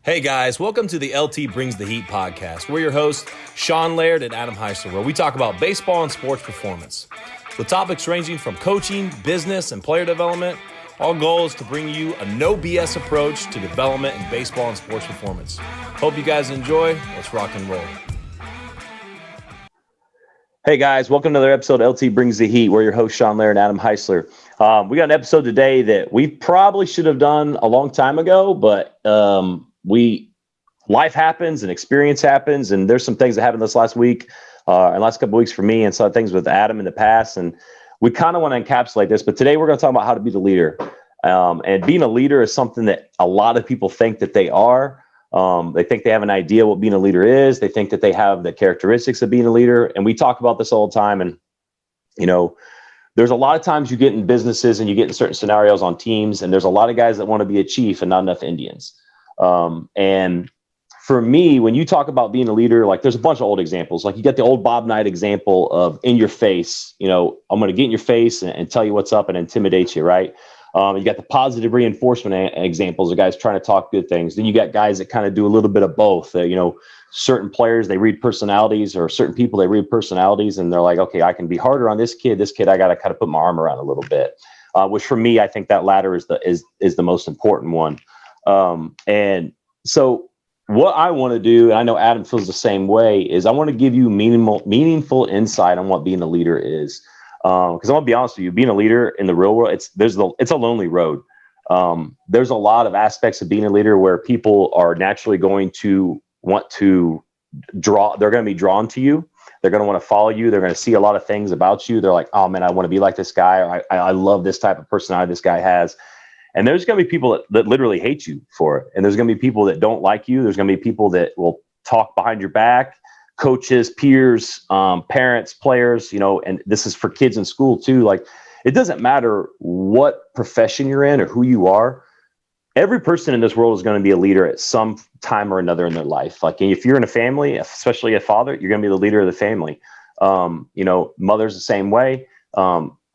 Hey guys, welcome to the LT Brings the Heat podcast. We're your hosts, Sean Laird and Adam Heisler, where we talk about baseball and sports performance. With topics ranging from coaching, business, and player development, our goal is to bring you a no BS approach to development in baseball and sports performance. Hope you guys enjoy. Let's rock and roll. Hey guys, welcome to another episode of LT Brings the Heat. We're your hosts, Sean Laird and Adam Heisler. We got an episode today that we probably should have done a long time ago, but life happens and experience happens, and there's some things that happened this last week and last couple of weeks for me, and some things with Adam in the past, and we kind of want to encapsulate this. But today we're going to talk about how to be the leader, and being a leader is something that a lot of people think that they are. They think they have an idea what being a leader is. They think that they have the characteristics of being a leader, and we talk about this all the time. And there's a lot of times you get in businesses and you get in certain scenarios on teams, and there's a lot of guys that want to be a chief and not enough Indians. And for me, when you talk about being a leader, like there's a bunch of old examples. Like you got the old Bob Knight example of in your face, I'm going to get in your face and tell you what's up and intimidate you, right? You got the positive reinforcement examples of guys trying to talk good things. Then you got guys that kind of do a little bit of both. Certain players, they read personalities, or certain people, they read personalities, and they're like, okay, I can be harder on this kid. This kid, I got to kind of put my arm around a little bit, which for me, I think that latter is the most important one. And so what I want to do, and I know Adam feels the same way, is I want to give you meaningful insight on what being a leader is. Because I'm gonna be honest with you, being a leader in the real world, it's a lonely road. There's a lot of aspects of being a leader where people are naturally going to want to they're going to be drawn to you. They're going to want to follow you. They're going to see a lot of things about you. They're like, oh man, I want to be like this guy, or I love this type of personality this guy has. And there's going to be people that literally hate you for it. And there's going to be people that don't like you. There's going to be people that will talk behind your back, coaches, peers, parents, players, and this is for kids in school too. Like, it doesn't matter what profession you're in or who you are. Every person in this world is going to be a leader at some time or another in their life. Like if you're in a family, especially a father, you're going to be the leader of the family. Mother's the same way.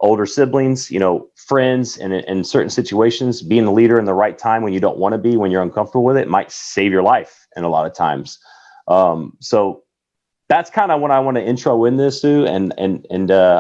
Older siblings, friends, and in certain situations, being the leader in the right time when you don't want to be, when you're uncomfortable with it, might save your life. And a lot of times. So that's kind of what I want to intro in this to. And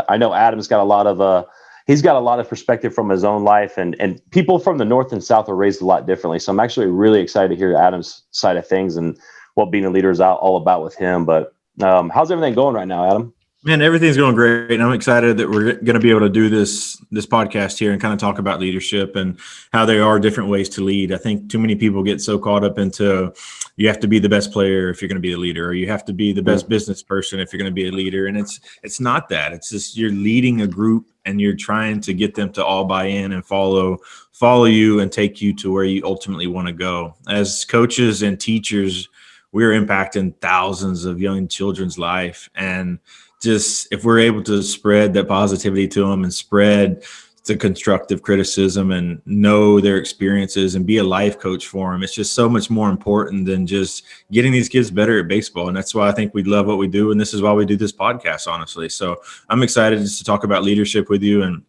I know Adam's got a lot of perspective from his own life, and people from the North and South are raised a lot differently. So I'm actually really excited to hear Adam's side of things and what being a leader is all about with him. But how's everything going right now, Adam? Man, everything's going great, and I'm excited that we're going to be able to do this podcast here and kind of talk about leadership and how there are different ways to lead. I think too many people get so caught up into you have to be the best player if you're going to be a leader, or you have to be the best business person if you're going to be a leader, and it's not that. It's just you're leading a group and you're trying to get them to all buy in and follow you and take you to where you ultimately want to go. As coaches and teachers, we're impacting thousands of young children's life, and just if we're able to spread that positivity to them and spread the constructive criticism and know their experiences and be a life coach for them, it's just so much more important than just getting these kids better at baseball. And that's why I think we love what we do. And this is why we do this podcast, honestly. So I'm excited just to talk about leadership with you. And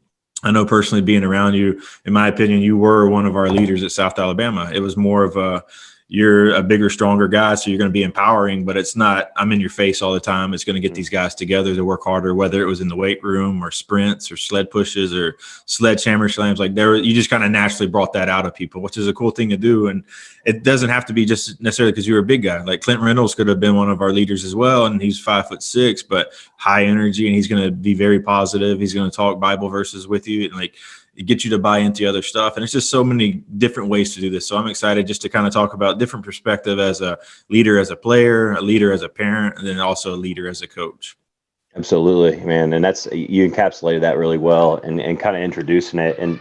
I know personally being around you, in my opinion, you were one of our leaders at South Alabama. It was more of you're a bigger, stronger guy, so you're going to be empowering, but it's not, I'm in your face all the time. It's going to get these guys together to work harder, whether it was in the weight room or sprints or sled pushes or sledgehammer slams. Like you just kind of naturally brought that out of people, which is a cool thing to do. And it doesn't have to be just necessarily because you're a big guy. Like Clint Reynolds could have been one of our leaders as well, and he's 5'6", but high energy, and he's going to be very positive. He's going to talk Bible verses with you, and it gets you to buy into other stuff. And it's just so many different ways to do this. So I'm excited just to kind of talk about different perspective as a leader, as a player, a leader, as a parent, and then also a leader as a coach. Absolutely, man. And you encapsulated that really well and kind of introducing it. And,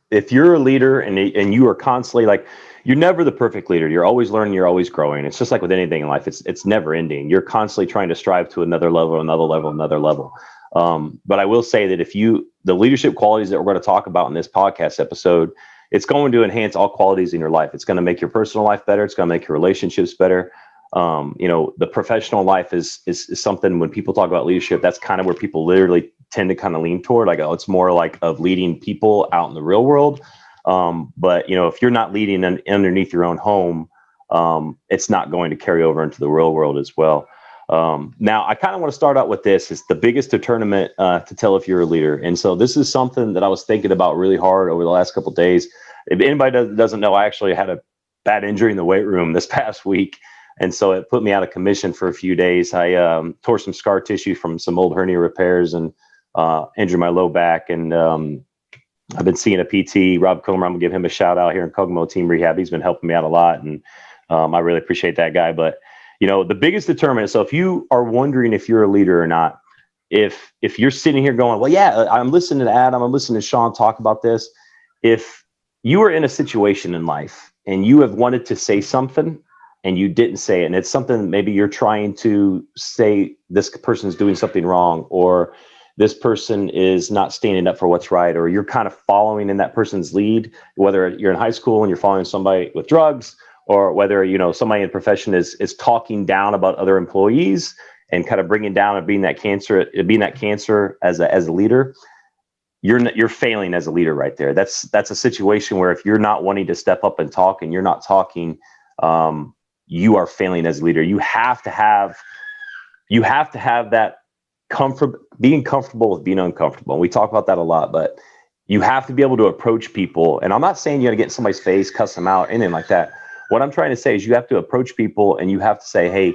if you're a leader and you are constantly you're never the perfect leader. You're always learning. You're always growing. It's just like with anything in life. It's never ending. You're constantly trying to strive to another level, another level, another level. But I will say that the leadership qualities that we're going to talk about in this podcast episode, it's going to enhance all qualities in your life. It's going to make your personal life better. It's going to make your relationships better. The professional life is something when people talk about leadership, that's kind of where people literally tend to kind of lean toward. It's more like of leading people out in the real world. But if you're not leading underneath your own home, it's not going to carry over into the real world as well. Now, I kind of want to start out with this. It's the biggest determinant to tell if you're a leader. And so this is something that I was thinking about really hard over the last couple of days. If anybody doesn't know, I actually had a bad injury in the weight room this past week. And so it put me out of commission for a few days. I tore some scar tissue from some old hernia repairs and injured my low back. And I've been seeing a PT, Rob Comer. I'm gonna give him a shout out here in Kokomo Team Rehab. He's been helping me out a lot. And I really appreciate that guy. But the biggest determinant. So if you are wondering if you're a leader or not, if you're sitting here going, well, yeah, I'm listening to Adam, I'm listening to Sean talk about this. If you are in a situation in life and you have wanted to say something and you didn't say it, and it's something maybe you're trying to say this person is doing something wrong, or this person is not standing up for what's right, or you're kind of following in that person's lead, whether you're in high school and you're following somebody with drugs, or whether, somebody in the profession is talking down about other employees and kind of bringing down and being that cancer as a leader, you're failing as a leader right there. That's a situation where if you're not wanting to step up and talk and you're not talking, you are failing as a leader. You have to have that comfort, being comfortable with being uncomfortable. And we talk about that a lot, but you have to be able to approach people. And I'm not saying you got to get in somebody's face, cuss them out, anything like that. What I'm trying to say is you have to approach people and you have to say, hey,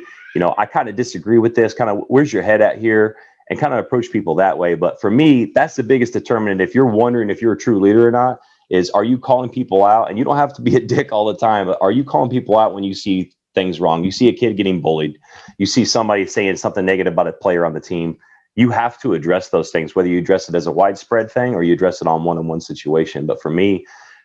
I kind of disagree with this, kind of where's your head at here, and kind of approach people that way. But for me, that's the biggest determinant. If you're wondering if you're a true leader or not, is are you calling people out? And you don't have to be a dick all the time, but are you calling people out when you see things wrong? You see a kid getting bullied, you see somebody saying something negative about a player on the team. You have to address those things, whether you address it as a widespread thing or you address it on one-on-one situation. But for me,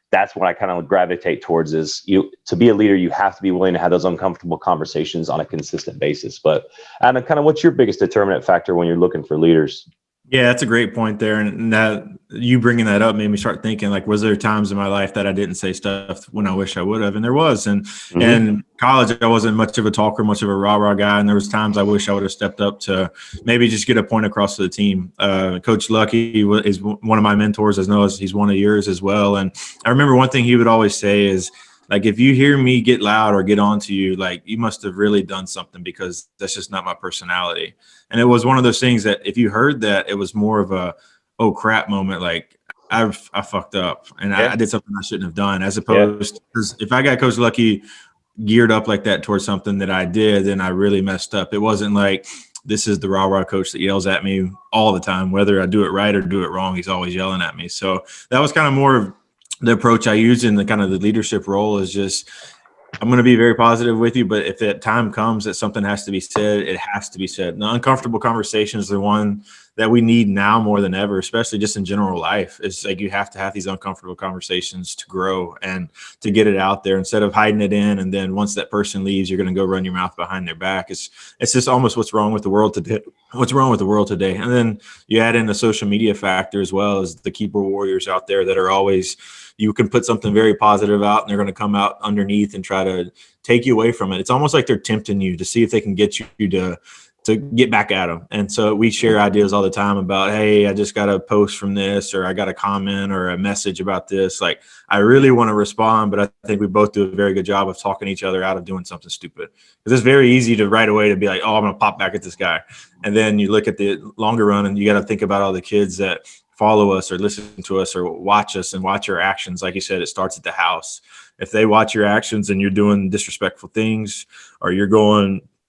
that's what I kind of gravitate towards is to be a leader, you have to be willing to have those uncomfortable conversations on a consistent basis. But Adam, kind of what's your biggest determinant factor when you're looking for leaders? Yeah, that's a great point there. And that you bringing that up made me start thinking, like, was there times in my life that I didn't say stuff when I wish I would have? And there was. And in college, I wasn't much of a talker, much of a rah-rah guy. And there was times I wish I would have stepped up to maybe just get a point across to the team. Coach Lucky is one of my mentors. I know he's one of yours as well. And I remember one thing he would always say is, like, if you hear me get loud or get onto you, like, you must have really done something, because that's just not my personality. And it was one of those things that if you heard that, it was more of a, oh crap moment. Like I fucked up and I did something I shouldn't have done, as opposed to, because if I got Coach Lucky geared up like that towards something that I did, then I really messed up. It wasn't like, this is the rah-rah coach that yells at me all the time, whether I do it right or do it wrong, he's always yelling at me. So that was kind of more of the approach I used in the kind of the leadership role, is just, I'm going to be very positive with you, but if that time comes that something has to be said, it has to be said. And the uncomfortable conversation is the one that we need now more than ever, especially just in general life. It's like you have to have these uncomfortable conversations to grow and to get it out there instead of hiding it in. And then once that person leaves, you're going to go run your mouth behind their back. It's just almost what's wrong with the world today. What's wrong with the world today? And then you add in the social media factor as well, as the keyboard warriors out there that are always, you can put something very positive out and they're going to come out underneath and try to take you away from it. It's almost like they're tempting you to see if they can get you to get back at them. And so we share ideas all the time about, hey, I just got a post from this, or I got a comment or a message about this. Like, I really want to respond, but I think we both do a very good job of talking each other out of doing something stupid. Because it's very easy to right away to be like, oh, I'm going to pop back at this guy. And then you look at the longer run and you got to think about all the kids that follow us or listen to us or watch us and watch our actions. Like you said, it starts at the house. If they watch your actions and you're doing disrespectful things, or you're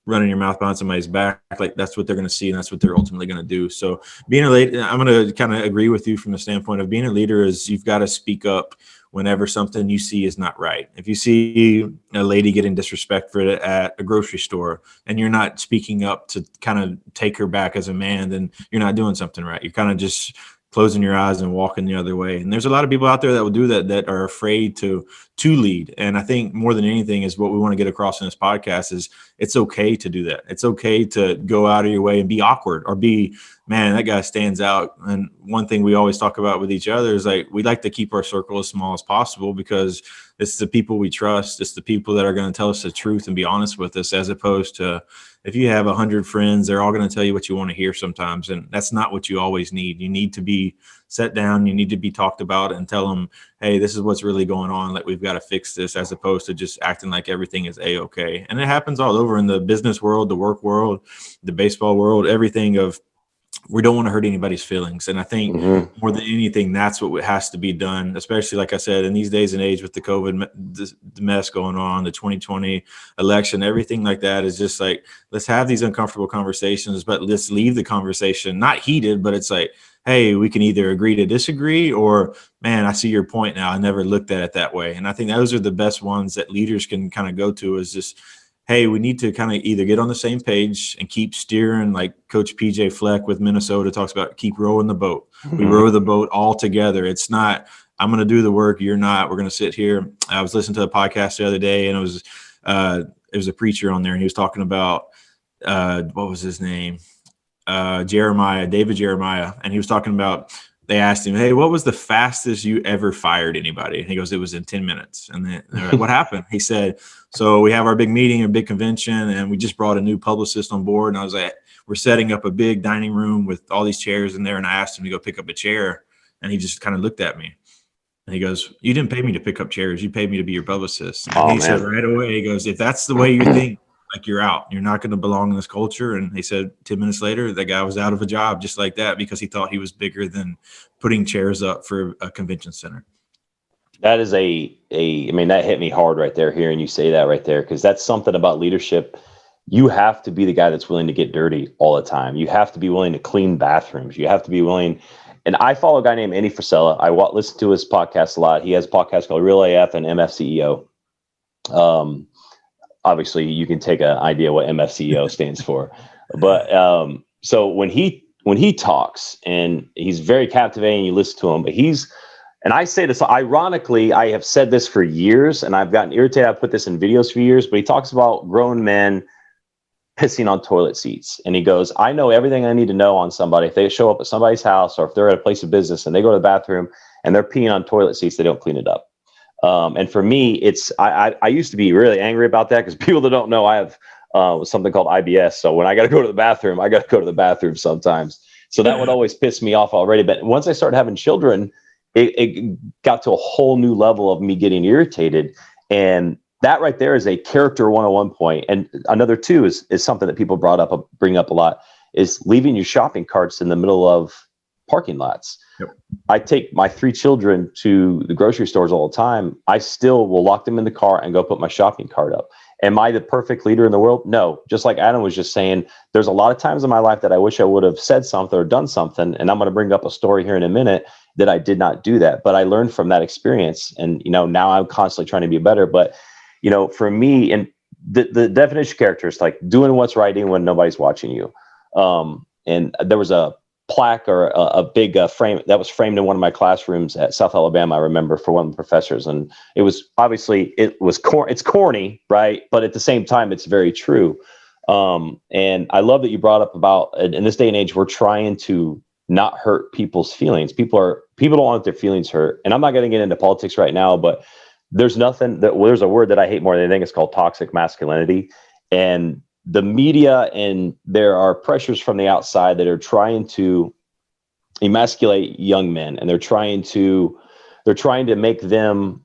running your mouth behind somebody's back, like, that's what they're going to see, and that's what they're ultimately going to do. So being a leader, I'm going to kind of agree with you from the standpoint of being a leader is you've got to speak up whenever something you see is not right. If you see a lady getting disrespected at a grocery store and you're not speaking up to kind of take her back as a man, then you're not doing something right. You're kind of just closing your eyes and walking the other way. And there's a lot of people out there that will do that are afraid to lead. And I think more than anything is what we want to get across in this podcast is it's okay to do that. It's okay to go out of your way and be awkward, or be, man, that guy stands out. And one thing we always talk about with each other is, like, we like to keep our circle as small as possible, because It's the people we trust. It's the people that are going to tell us the truth and be honest with us, as opposed to if you have 100 friends, they're all going to tell you what you want to hear sometimes. And that's not what you always need. You need to be set down. You need to be talked about and tell them, hey, this is what's really going on. Like, we've got to fix this, as opposed to just acting like everything is A-okay. And it happens all over in the business world, the work world, the baseball world, everything of, we don't want to hurt anybody's feelings. And I think more than anything, that's what has to be done, especially, like I said, in these days and age with the COVID the mess going on, the 2020 election, everything like that is just like, let's have these uncomfortable conversations, but let's leave the conversation not heated, but it's like, hey, we can either agree to disagree, or, man, I see your point now. I never looked at it that way. And I think those are the best ones that leaders can kind of go to, is just, hey, we need to kind of either get on the same page and keep steering, like Coach PJ Fleck with Minnesota talks about, keep rowing the boat. We row the boat all together. It's not, I'm going to do the work, you're not. We're going to sit here. I was listening to a podcast the other day, and it was a preacher on there, and he was talking about, what was his name? David Jeremiah. And he was talking about, they asked him, hey, what was the fastest you ever fired anybody? And he goes, it was in 10 minutes. And they're like, what happened? He said, so we have our big meeting, a big convention, and we just brought a new publicist on board. And I was like, we're setting up a big dining room with all these chairs in there. And I asked him to go pick up a chair. And he just kind of looked at me. And he goes, you didn't pay me to pick up chairs. You paid me to be your publicist. And he said right away, he goes, if that's the way you think, like, you're out, you're not going to belong in this culture. And he said 10 minutes later, that guy was out of a job just like that, because he thought he was bigger than putting chairs up for a convention center. That is I mean, that hit me hard right there, hearing you say that right there, because that's something about leadership. You have to be the guy that's willing to get dirty all the time. You have to be willing to clean bathrooms. You have to be willing. And I follow a guy named Andy Frisella. I listen to his podcast a lot. He has a podcast called Real AF and MFCEO. Obviously, you can take an idea what MFCEO stands for. But so when he talks, and he's very captivating, you listen to him, but and I say this ironically, I have said this for years, and I've gotten irritated. I've put this in videos for years, but he talks about grown men pissing on toilet seats. And he goes, I know everything I need to know on somebody. If they show up at somebody's house, or if they're at a place of business and they go to the bathroom and they're peeing on toilet seats, they don't clean it up. And for me, I used to be really angry about that, because people that don't know, I have something called IBS. So when I got to go to the bathroom, I got to go to the bathroom sometimes. So that would always piss me off already. But once I started having children, it got to a whole new level of me getting irritated. And that right there is a character 101 point. And another too is something that people bring up a lot, is leaving your shopping carts in the middle of parking lots. Yep. I take my 3 children to the grocery stores all the time. I still will lock them in the car and go put my shopping cart up. Am I the perfect leader in the world? No. Just like Adam was just saying, there's a lot of times in my life that I wish I would have said something or done something. And I'm going to bring up a story here in a minute that I did not do that. But I learned from that experience. And, now I'm constantly trying to be better. But, for me, and the definition of character is like doing what's right even when nobody's watching you. And there was a plaque or a big frame that was framed in one of my classrooms at South Alabama, I remember, for one of the professors. And it was obviously, it's corny, right? But at the same time, it's very true. And I love that you brought up about, in this day and age, we're trying to not hurt people's feelings. People don't want their feelings hurt. And I'm not going to get into politics right now, but there's a word that I hate more than anything. It's called toxic masculinity. And the media, and there are pressures from the outside that are trying to emasculate young men, and they're trying to make them,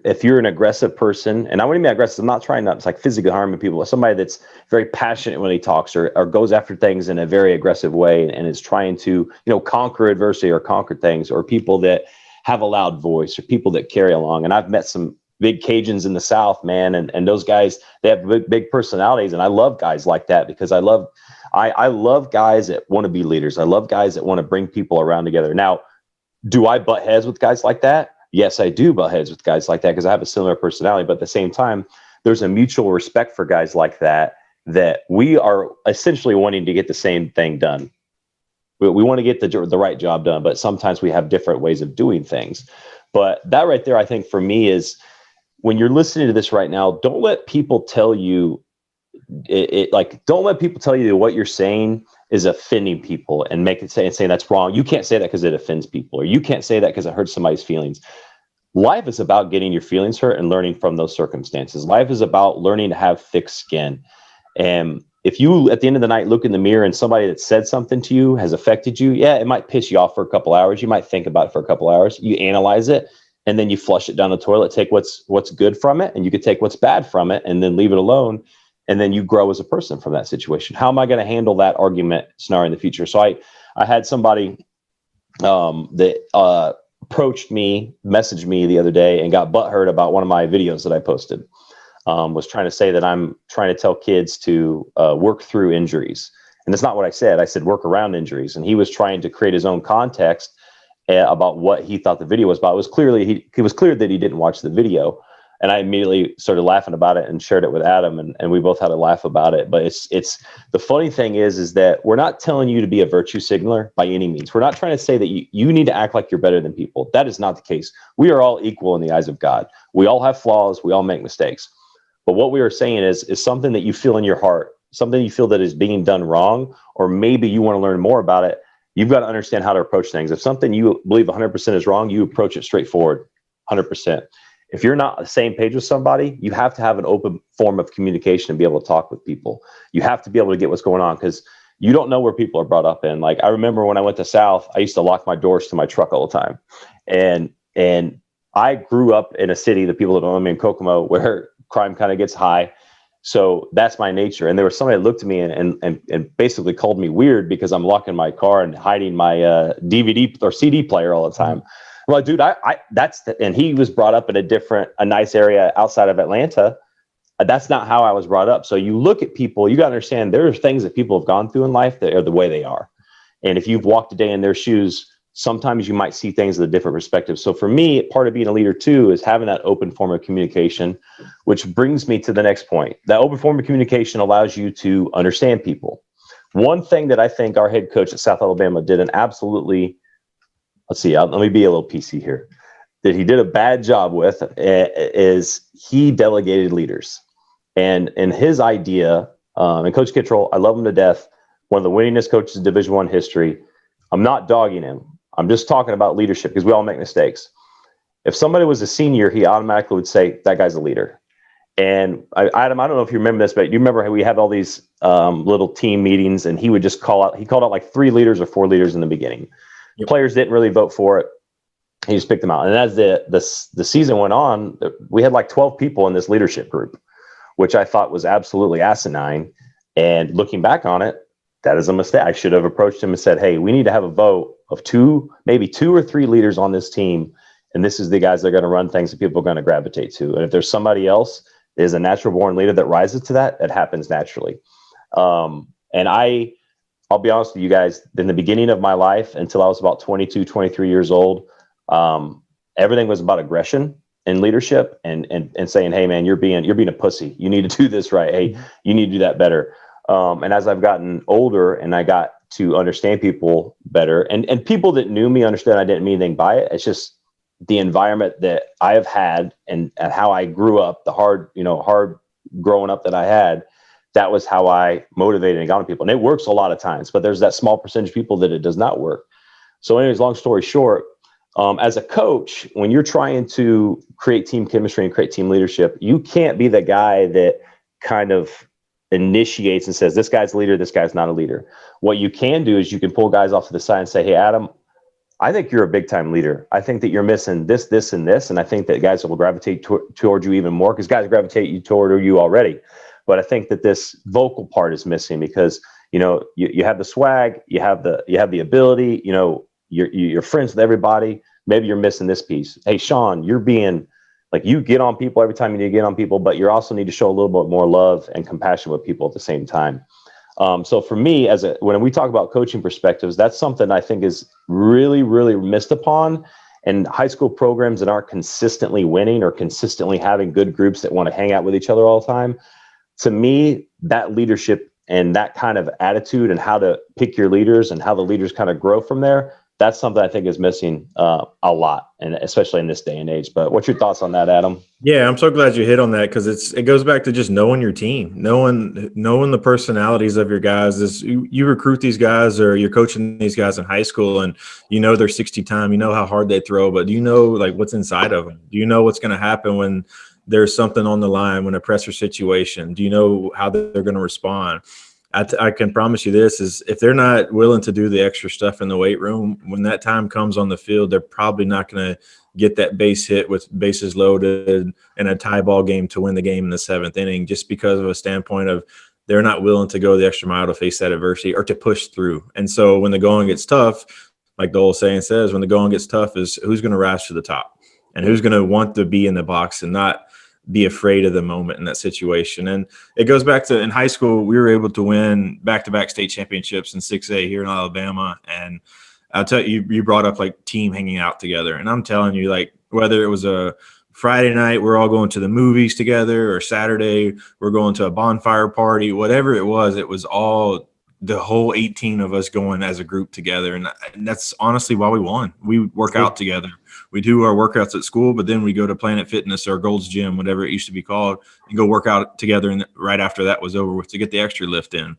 if you're an aggressive person, and I wouldn't mean aggressive, I'm not trying to, it's like physically harming people, but somebody that's very passionate when he talks, or goes after things in a very aggressive way, and is trying to, conquer adversity or conquer things, or people that have a loud voice, or people that carry along. And I've met some big Cajuns in the South, man. And those guys, they have big personalities. And I love guys like that, because I love guys that want to be leaders. I love guys that want to bring people around together. Now, do I butt heads with guys like that? Yes, I do butt heads with guys like that, because I have a similar personality. But at the same time, there's a mutual respect for guys like that we are essentially wanting to get the same thing done. We want to get the right job done, but sometimes we have different ways of doing things. But that right there, I think for me, is when you're listening to this right now, don't let people tell you don't let people tell you that what you're saying is offending people and saying that's wrong. You can't say that because it offends people, or you can't say that because it hurts somebody's feelings. life is about getting your feelings hurt and learning from those circumstances. Life is about learning to have thick skin. And if you, at the end of the night, look in the mirror and somebody that said something to you has affected you, yeah, it might piss you off for a couple hours. You might think about it for a couple hours. You analyze it, and then you flush it down the toilet, take what's good from it, and you could take what's bad from it, and then leave it alone. And then you grow as a person from that situation. How am I going to handle that argument scenario in the future? So I had somebody that approached me, messaged me the other day, and got butthurt about one of my videos that I posted. Was trying to say that I'm trying to tell kids to work through injuries. And that's not what I said. I said work around injuries. And he was trying to create his own context about what he thought the video was about. It was clearly, he was clear that he didn't watch the video. And I immediately started laughing about it and shared it with Adam, and we both had a laugh about it. But it's the funny thing is that we're not telling you to be a virtue signaler by any means. We're not trying to say that you need to act like you're better than people. That is not the case. We are all equal in the eyes of God. We all have flaws. We all make mistakes. But what we are saying is something that you feel in your heart, something you feel that is being done wrong, or maybe you want to learn more about it. You've got to understand how to approach things. If something you believe 100% is wrong, you approach it straightforward, 100%. If you're not on the same page with somebody, you have to have an open form of communication and be able to talk with people. You have to be able to get what's going on, because you don't know where people are brought up in. Like, I remember when I went to South, I used to lock my doors to my truck all the time. And I grew up in a city, the people that know me in Kokomo, where crime kind of gets high. So that's my nature. And there was somebody that looked at me and basically called me weird because I'm locking my car and hiding my DVD or CD player all the time. I'm like, dude, and he was brought up in a nice area outside of Atlanta. That's not how I was brought up. So you look at people, you got to understand there are things that people have gone through in life that are the way they are. And if you've walked a day in their shoes, sometimes you might see things with a different perspective. So for me, part of being a leader too is having that open form of communication, which brings me to the next point. That open form of communication allows you to understand people. One thing that I think our head coach at South Alabama did an absolutely, let me be a little PC here, that he did a bad job with is he delegated leaders. And his idea, and Coach Kittrell, I love him to death, one of the winningest coaches in Division I history. I'm not dogging him. I'm just talking about leadership because we all make mistakes. If somebody was a senior, he automatically would say, that guy's a leader. And Adam, I don't know if you remember this, but you remember how we had all these little team meetings, and he would just called out like 3 leaders or 4 leaders in the beginning. Yep. Players didn't really vote for it. He just picked them out. And as the season went on, we had like 12 people in this leadership group, which I thought was absolutely asinine. And looking back on it, that is a mistake. I should have approached him and said, hey, we need to have a vote of 2 or 3 leaders on this team. And this is the guys that are going to run things that people are going to gravitate to. And if there's somebody else that is a natural born leader that rises to that, it happens naturally. And I'll be honest with you guys, in the beginning of my life, until I was about 22, 23 years old, everything was about aggression and leadership and saying, hey man, you're being a pussy. You need to do this right. Hey, you need to do that better. And as I've gotten older and I got to understand people better, and people that knew me understood I didn't mean anything by it. It's just the environment that I have had and how I grew up, the hard growing up that I had, that was how I motivated and got on people. And it works a lot of times, but there's that small percentage of people that it does not work. So anyways, long story short, as a coach, when you're trying to create team chemistry and create team leadership, you can't be the guy that kind of initiates and says, this guy's a leader, this guy's not a leader. What you can do is you can pull guys off to the side and say, hey, Adam, I think you're a big time leader. I think that you're missing this, this, and this. And I think that guys will gravitate toward you even more because guys gravitate toward you already. But I think that this vocal part is missing because, you have the swag, you have the ability, you're friends with everybody. Maybe you're missing this piece. Hey, Sean, you're being like, you get on people every time you need to get on people, but you also need to show a little bit more love and compassion with people at the same time. So for me, when we talk about coaching perspectives, that's something I think is really, really missed upon. And high school programs that aren't consistently winning or consistently having good groups that want to hang out with each other all the time. To me, that leadership and that kind of attitude and how to pick your leaders and how the leaders kind of grow from there, that's something I think is missing a lot, and especially in this day and age. But what's your thoughts on that, Adam? Yeah, I'm so glad you hit on that, because it goes back to just knowing your team, knowing the personalities of your guys. Is you recruit these guys, or you're coaching these guys in high school, and you know their 60 time, you know how hard they throw, but do you know like what's inside of them? Do you know what's going to happen when there's something on the line, when a pressure situation? Do you know how they're going to respond? I can promise you this, is if they're not willing to do the extra stuff in the weight room, when that time comes on the field, they're probably not going to get that base hit with bases loaded in a tie ball game to win the game in the 7th inning, just because of a standpoint of they're not willing to go the extra mile to face that adversity or to push through. And so when the going gets tough, like the old saying says, when the going gets tough, is who's going to rise to the top and who's going to want to be in the box and not be afraid of the moment in that situation. And it goes back to, in high school, we were able to win back-to-back state championships in 6A here in Alabama. And I'll tell you, you brought up like team hanging out together. And I'm telling you, like, whether it was a Friday night, we're all going to the movies together, or Saturday, we're going to a bonfire party, whatever it was all the whole 18 of us going as a group together. And that's honestly why we won. We work out together. We do our workouts at school, but then we go to Planet Fitness or Gold's Gym, whatever it used to be called, and go work out together. And right after that was over with, to get the extra lift in,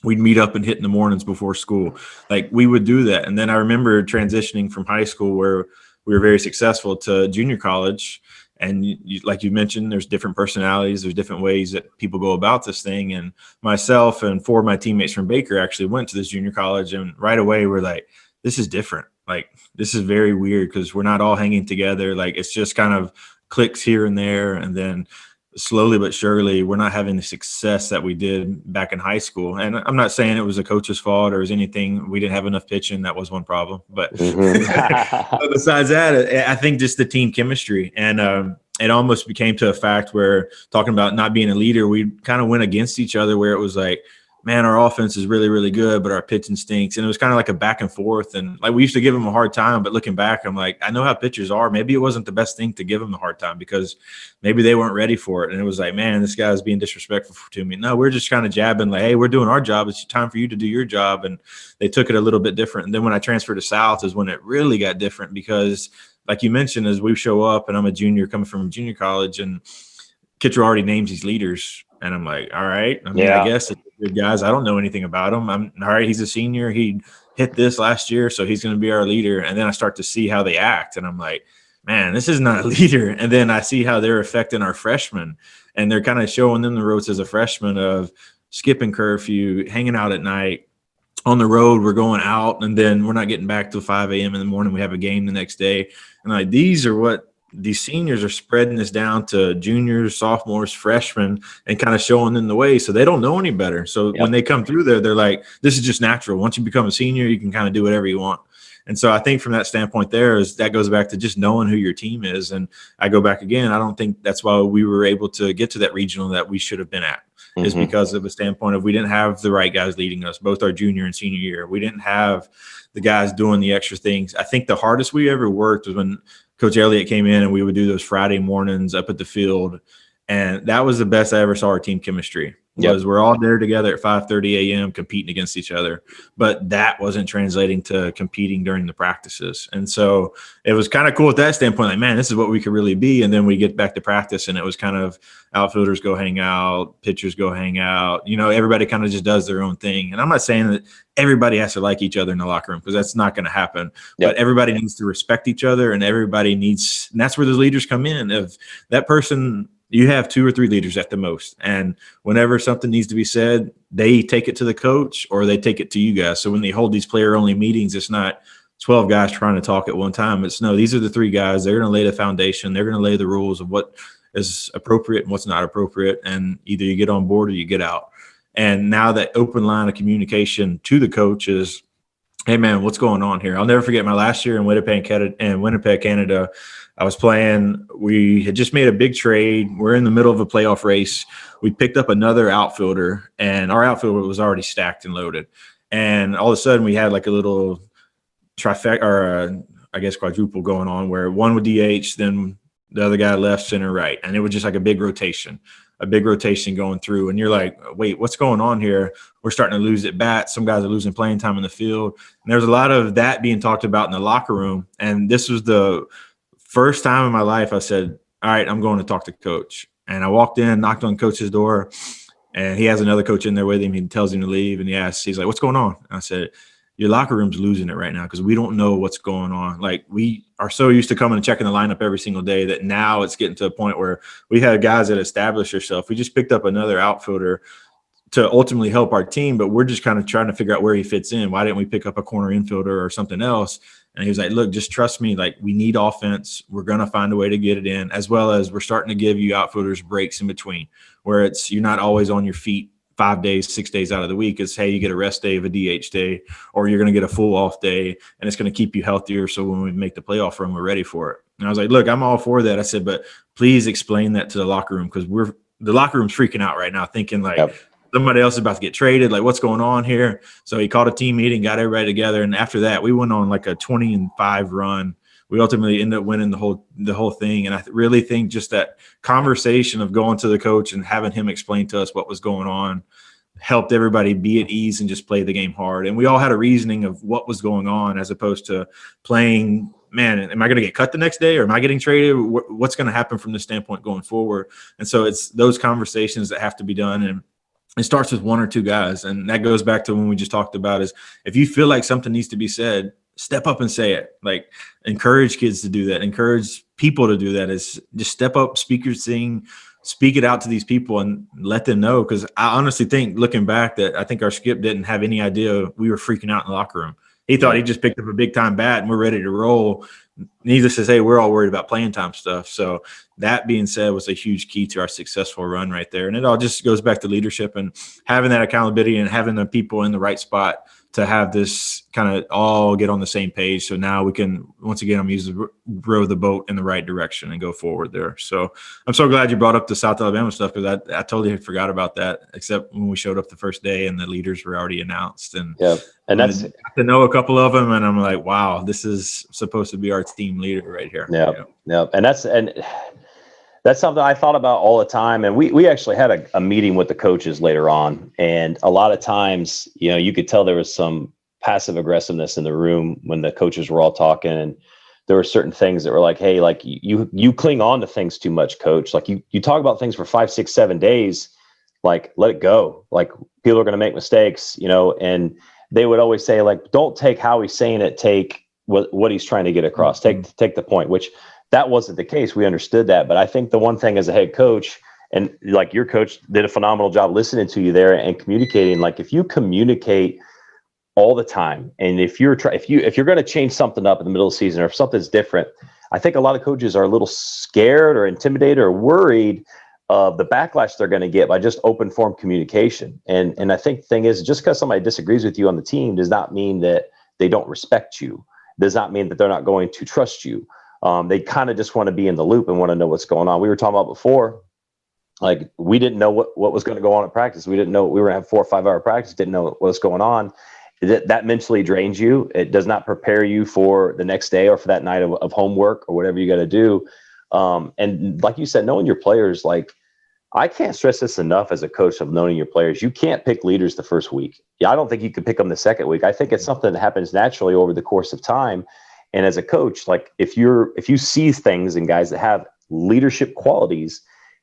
we'd meet up and hit in the mornings before school. Like, we would do that. And then I remember transitioning from high school, where we were very successful, to junior college. And like you mentioned, there's different personalities. There's different ways that people go about this thing. And myself and 4 of my teammates from Baker actually went to this junior college. And right away, we're like, this is different. Like, this is very weird, because we're not all hanging together. Like, it's just kind of clicks here and there. And then slowly but surely, we're not having the success that we did back in high school. And I'm not saying it was the coach's fault or was anything. We didn't have enough pitching. That was one problem. But but besides that, I think just the team chemistry. And it almost became to a fact where, talking about not being a leader, we kind of went against each other, where it was like, man, our offense is really, really good, but our pitching stinks. And it was kind of like a back and forth. And like, we used to give them a hard time, but looking back, I'm like, I know how pitchers are. Maybe it wasn't the best thing to give them a hard time, because maybe they weren't ready for it. And it was like, man, this guy's being disrespectful to me. No, we're just kind of jabbing, like, hey, we're doing our job. It's time for you to do your job. And they took it a little bit different. And then when I transferred to South is when it really got different, because like you mentioned, as we show up, and I'm a junior coming from junior college, and Kitcher already names these leaders. And I'm like, all right. I mean, I guess it's good guys. I don't know anything about him. I'm all right. He's a senior. He hit this last year, so he's going to be our leader. And then I start to see how they act, and I'm like, man, this is not a leader. And then I see how they're affecting our freshmen, and they're kind of showing them the ropes as a freshman of skipping curfew, hanging out at night. On the road, we're going out, and then we're not getting back till 5 a.m. in the morning. We have a game the next day. And like, these are what these seniors are spreading this down to juniors, sophomores, freshmen, and kind of showing them the way, so they don't know any better. So when they come through there, they're like, this is just natural. Once you become a senior, you can kind of do whatever you want. And so I think from that standpoint there, is that goes back to just knowing who your team is. And I go back again, I don't think that's why we were able to get to that regional that we should have been at, is because of a standpoint of we didn't have the right guys leading us, both our junior and senior year. We didn't have the guys doing the extra things. I think the hardest we ever worked was when Coach Elliott came in, and we would do those Friday mornings up at the field. And that was the best I ever saw our team chemistry. Was we're all there together at 5:30 a.m. competing against each other, but that wasn't translating to competing during the practices. And so it was kind of cool at that standpoint, like, man, this is what we could really be. And then we get back to practice, and it was kind of outfielders go hang out, pitchers go hang out, everybody kind of just does their own thing. And I'm not saying that everybody has to like each other in the locker room, because that's not going to happen, but everybody needs to respect each other, and everybody needs, and that's where the leaders come in. If that person, you have 2 or 3 leaders at the most. And whenever something needs to be said, they take it to the coach, or they take it to you guys. So when they hold these player-only meetings, it's not 12 guys trying to talk at one time. It's no, these are the 3 guys. They're going to lay the foundation. They're going to lay the rules of what is appropriate and what's not appropriate. And either you get on board or you get out. And now that open line of communication to the coach is, hey, man, what's going on here? I'll never forget my last year in Winnipeg, Canada. I was playing. We had just made a big trade. We're in the middle of a playoff race. We picked up another outfielder, and our outfielder was already stacked and loaded. And all of a sudden, we had like a little trifecta, or I guess quadruple going on, where one would DH, then the other guy left, center, right. And it was just like a big rotation a big rotation going through, and you're like, wait, what's going on here? We're starting to lose at bat. Some guys are losing playing time in the field. And there's a lot of that being talked about in the locker room. And this was the first time in my life I said, all right, I'm going to talk to coach. And I walked in, knocked on coach's door, and he has another coach in there with him. He tells him to leave, and he's like, what's going on? And I said, your locker room's losing it right now because we don't know what's going on. Like, we are so used to coming and checking the lineup every single day that now it's getting to a point where we have guys that establish themselves. We just picked up another outfielder to ultimately help our team, but we're just kind of trying to figure out where he fits in. Why didn't we pick up a corner infielder or something else? And he was like, look, just trust me. Like, we need offense. We're going to find a way to get it in, as well as we're starting to give you outfielders breaks in between where you're not always on your feet 5 days, 6 days out of the week. It's, hey, you get a rest day of a DH day, or you're going to get a full off day, and it's going to keep you healthier. So when we make the playoff run, we're ready for it. And I was like, look, I'm all for that. I said, but please explain that to the locker room, because the locker room's freaking out right now, thinking like, yep, somebody else is about to get traded. Like, what's going on here? So he called a team meeting, got everybody together. And after that, we went on like a 20-5 run. We ultimately ended up winning the whole thing. And I really think just that conversation of going to the coach and having him explain to us what was going on helped everybody be at ease and just play the game hard. And we all had a reasoning of what was going on, as opposed to playing, man, am I going to get cut the next day, or am I getting traded? What's going to happen from this standpoint going forward? And so it's those conversations that have to be done. And it starts with one or two guys. And that goes back to when we just talked about is, if you feel like something needs to be said, step up and say it. Like, encourage kids to do that. Encourage people to do that. Is just step up, speak your thing, speak it out to these people and let them know. Because I honestly think, looking back, that I think our skip didn't have any idea we were freaking out in the locker room. He thought he just picked up a big time bat and we're ready to roll. Needless to say, we're all worried about playing time stuff. So that being said, was a huge key to our successful run right there. And it all just goes back to leadership and having that accountability and having the people in the right spot to have this kind of all get on the same page. So now we can, once again, row the boat in the right direction and go forward there. So I'm so glad you brought up the South Alabama stuff, because I totally forgot about that, except when we showed up the first day and the leaders were already announced. And and that's to know a couple of them, and I'm like, wow, this is supposed to be our team leader right here. And that's something I thought about all the time. And we actually had a meeting with the coaches later on. And a lot of times, you could tell there was some passive aggressiveness in the room when the coaches were all talking. And there were certain things that were like, hey, like you cling on to things too much, coach. Like you talk about things for 5, 6, 7 days, like, let it go. Like, people are going to make mistakes, and they would always say, like, don't take how he's saying it, take what he's trying to get across, take the point, which that wasn't the case. We understood that. But I think the one thing as a head coach, and like your coach did a phenomenal job listening to you there and communicating, like, if you communicate all the time, and if you're going to change something up in the middle of the season, or if something's different, I think a lot of coaches are a little scared or intimidated or worried of the backlash they're going to get by just open form communication. And I think the thing is, just because somebody disagrees with you on the team does not mean that they don't respect you. Does not mean that they're not going to trust you. They kind of just want to be in the loop and want to know what's going on. We were talking about before, like, we didn't know what was going to go on at practice. We didn't know we were going to have 4 or 5 hour practice, didn't know what was going on. That mentally drains you. It does not prepare you for the next day or for that night of homework or whatever you got to do. And like you said, knowing your players, like, I can't stress this enough as a coach of knowing your players. You can't pick leaders the first week. I don't think you could pick them the second week. I think it's something that happens naturally over the course of time. And as a coach, like, if you see things in guys that have leadership qualities,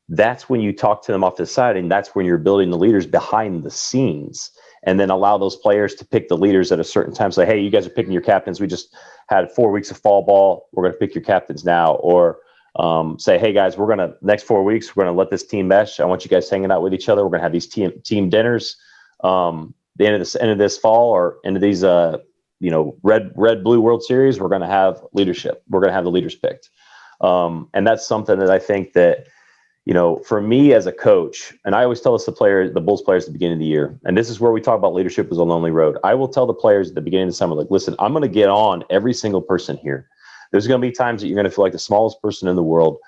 that's when you talk to them off the side, and that's when you're building the leaders behind the scenes, and then allow those players to pick the leaders at a certain time. Say, hey, you guys are picking your captains. We just had 4 weeks of fall ball. We're going to pick your captains now. Or say, hey guys, next 4 weeks, we're going to let this team mesh. I want you guys hanging out with each other. We're going to have these team dinners, the end of this fall, or into these, red, blue World Series. We're going to have leadership. We're going to have the leaders picked. And that's something that I think that, for me as a coach, and I always tell the Bulls players at the beginning of the year, and this is where we talk about leadership as a lonely road. I will tell the players at the beginning of the summer, like, listen, I'm going to get on every single person here. There's going to be times that you're going to feel like the smallest person in the world.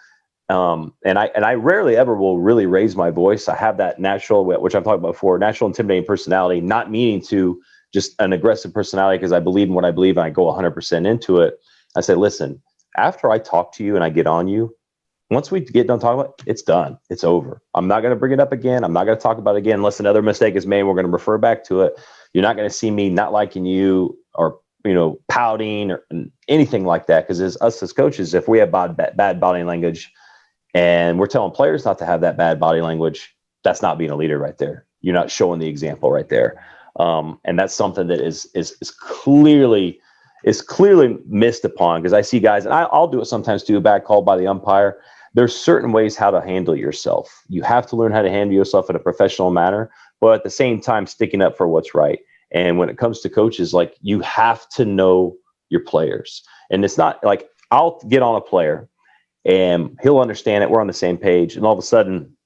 And I rarely ever will really raise my voice. I have that natural, which I've talked about before, natural intimidating personality, not meaning to just an aggressive personality, because I believe in what I believe and I go 100% into it. I say, listen, after I talk to you and I get on you, once we get done talking about it, it's done. It's over. I'm not going to bring it up again. I'm not going to talk about it again unless another mistake is made. We're going to refer back to it. You're not going to see me not liking you or, pouting or anything like that. Because as us as coaches, if we have bad body language and we're telling players not to have that bad body language, that's not being a leader right there. You're not showing the example right there. And that's something that is clearly missed upon, because I see guys, and I'll do it sometimes too, a bad call by the umpire. There's certain ways how to handle yourself. You have to learn how to handle yourself in a professional manner, but at the same time, sticking up for what's right. And when it comes to coaches, like, you have to know your players. And it's not like I'll get on a player and he'll understand it. We're on the same page. And all of a sudden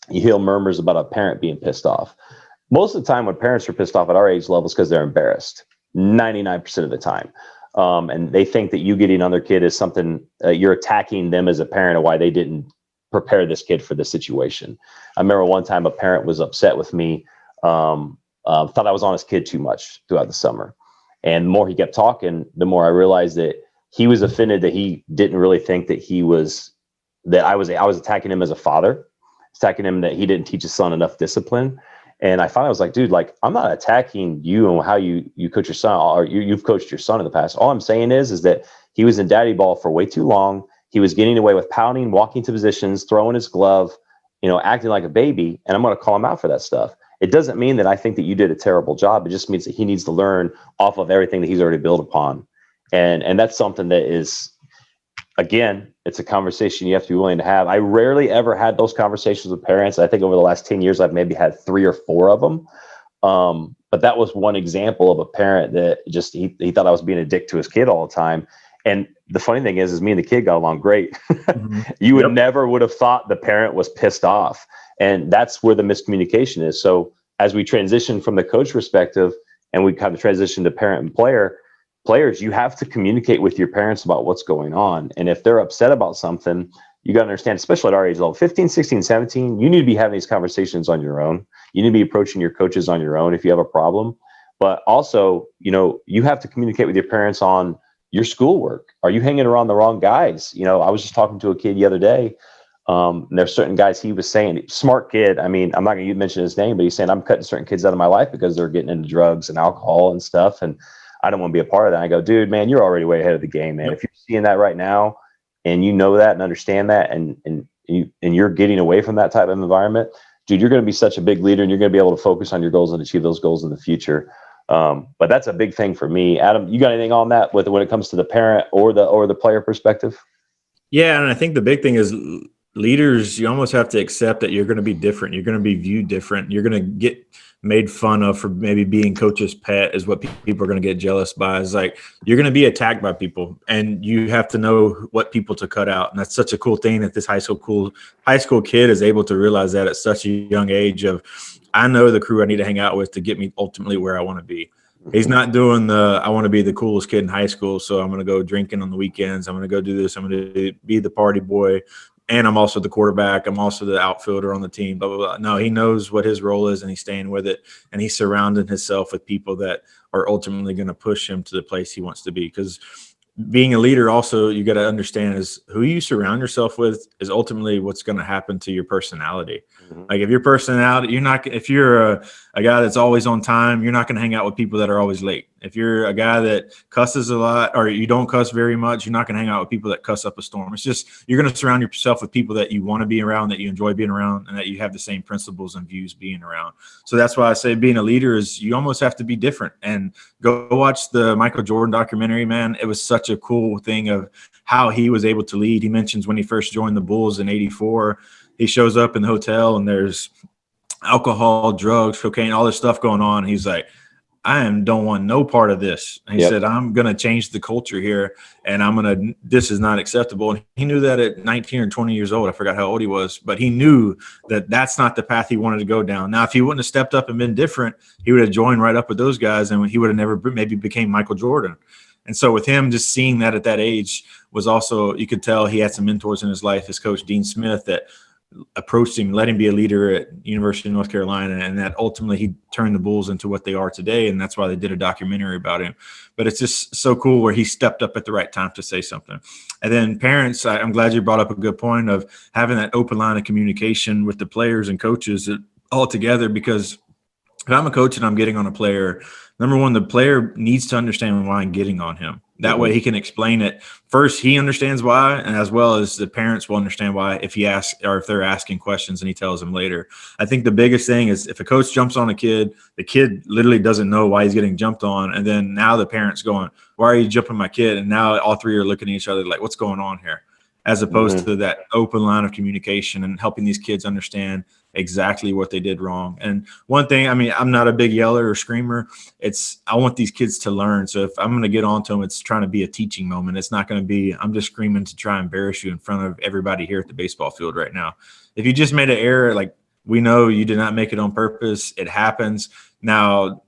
you hear murmurs about a parent being pissed off. Most of the time when parents are pissed off at our age levels, because they're embarrassed 99% of the time. And they think that you getting on their kid is something, you're attacking them as a parent of why they didn't prepare this kid for the situation. I remember one time a parent was upset with me, thought I was on his kid too much throughout the summer. And the more he kept talking, the more I realized that he was offended that he didn't really think that I was attacking him as a father, attacking him that he didn't teach his son enough discipline. And I finally was like, dude, like, I'm not attacking you and how you coach your son, or you've coached your son in the past. All I'm saying is that he was in daddy ball for way too long. He was getting away with pouting, walking to positions, throwing his glove, acting like a baby. And I'm going to call him out for that stuff. It doesn't mean that I think that you did a terrible job. It just means that he needs to learn off of everything that he's already built upon. And that's something that is, again, it's a conversation you have to be willing to have. I rarely ever had those conversations with parents. I think over the last 10 years, I've maybe had 3 or 4 of them. But that was one example of a parent that just, he thought I was being a dick to his kid all the time. And the funny thing is me and the kid got along great. Mm-hmm. You would never would have thought the parent was pissed off. And that's where the miscommunication is. So as we transition from the coach perspective and we kind of transition to parent and players, you have to communicate with your parents about what's going on. And if they're upset about something, you got to understand, especially at our age level, 15, 16, 17, you need to be having these conversations on your own. You need to be approaching your coaches on your own if you have a problem. But also, you have to communicate with your parents on your schoolwork. Are you hanging around the wrong guys? I was just talking to a kid the other day. There's certain guys he was saying, smart kid. I mean, I'm not going to mention his name, but he's saying, I'm cutting certain kids out of my life because they're getting into drugs and alcohol and stuff. And I don't want to be a part of that. I go, dude, man, you're already way ahead of the game, man. Yep. If you're seeing that right now and you know that and understand that and you're getting away from that type of environment, dude, you're going to be such a big leader and you're going to be able to focus on your goals and achieve those goals in the future. But that's a big thing for me. Adam, you got anything on that when it comes to the parent or the player perspective? Yeah. And I think the big thing is leaders, you almost have to accept that you're going to be different. You're going to be viewed different. You're going to get made fun of for maybe being coach's pet is what people are going to get jealous by. Is like, you're going to be attacked by people and you have to know what people to cut out. And that's such a cool thing that this high school kid is able to realize that at such a young age of, I know the crew I need to hang out with to get me ultimately where I want to be. He's not doing I want to be the coolest kid in high school, so I'm going to go drinking on the weekends. I'm going to go do this. I'm going to be the party boy. And I'm also the quarterback. I'm also the outfielder on the team, blah, blah, blah. No, he knows what his role is and he's staying with it. And he's surrounding himself with people that are ultimately going to push him to the place he wants to be. Because being a leader also, you got to understand is who you surround yourself with is ultimately what's going to happen to your personality. Mm-hmm. Like if your personality, if you're a guy that's always on time, you're not going to hang out with people that are always late. If you're a guy that cusses a lot or you don't cuss very much, you're not going to hang out with people that cuss up a storm. It's just, you're going to surround yourself with people that you want to be around, that you enjoy being around, and that you have the same principles and views being around. So that's why I say being a leader is you almost have to be different. And go watch the Michael Jordan documentary, man. It was such a cool thing of how he was able to lead. He mentions when he first joined the Bulls in '84, he shows up in the hotel and there's alcohol, drugs, cocaine, all this stuff going on. He's like, don't want no part of this. And he said, I'm going to change the culture here and this is not acceptable. And he knew that at 19 or 20 years old, I forgot how old he was, but he knew that that's not the path he wanted to go down. Now, if he wouldn't have stepped up and been different, he would have joined right up with those guys and he would have never maybe became Michael Jordan. And so with him, just seeing that at that age was also, you could tell he had some mentors in his life, his coach, Dean Smith, that approached him, let him be a leader at University of North Carolina, and that ultimately he turned the Bulls into what they are today, and that's why they did a documentary about him. But it's just so cool where he stepped up at the right time to say something. And then parents, I'm glad you brought up a good point of having that open line of communication with the players and coaches all together, because if I'm a coach and I'm getting on a player, number one, the player needs to understand why I'm getting on him. That way he can explain it. First, he understands why, and as well as the parents will understand why if he asks, or if they're asking questions and he tells them later. I think the biggest thing is if a coach jumps on a kid, the kid literally doesn't know why he's getting jumped on. And then now the parent's going, why are you jumping my kid? And now all three are looking at each other like, what's going on here? As opposed to that open line of communication and helping these kids understand exactly what they did wrong. And one thing, I mean, I'm not a big yeller or screamer. I want these kids to learn. So if I'm going to get on to them, it's trying to be a teaching moment. It's not going to be, I'm just screaming to try and embarrass you in front of everybody here at the baseball field right now. If you just made an error, like, we know you did not make it on purpose. It happens. Now,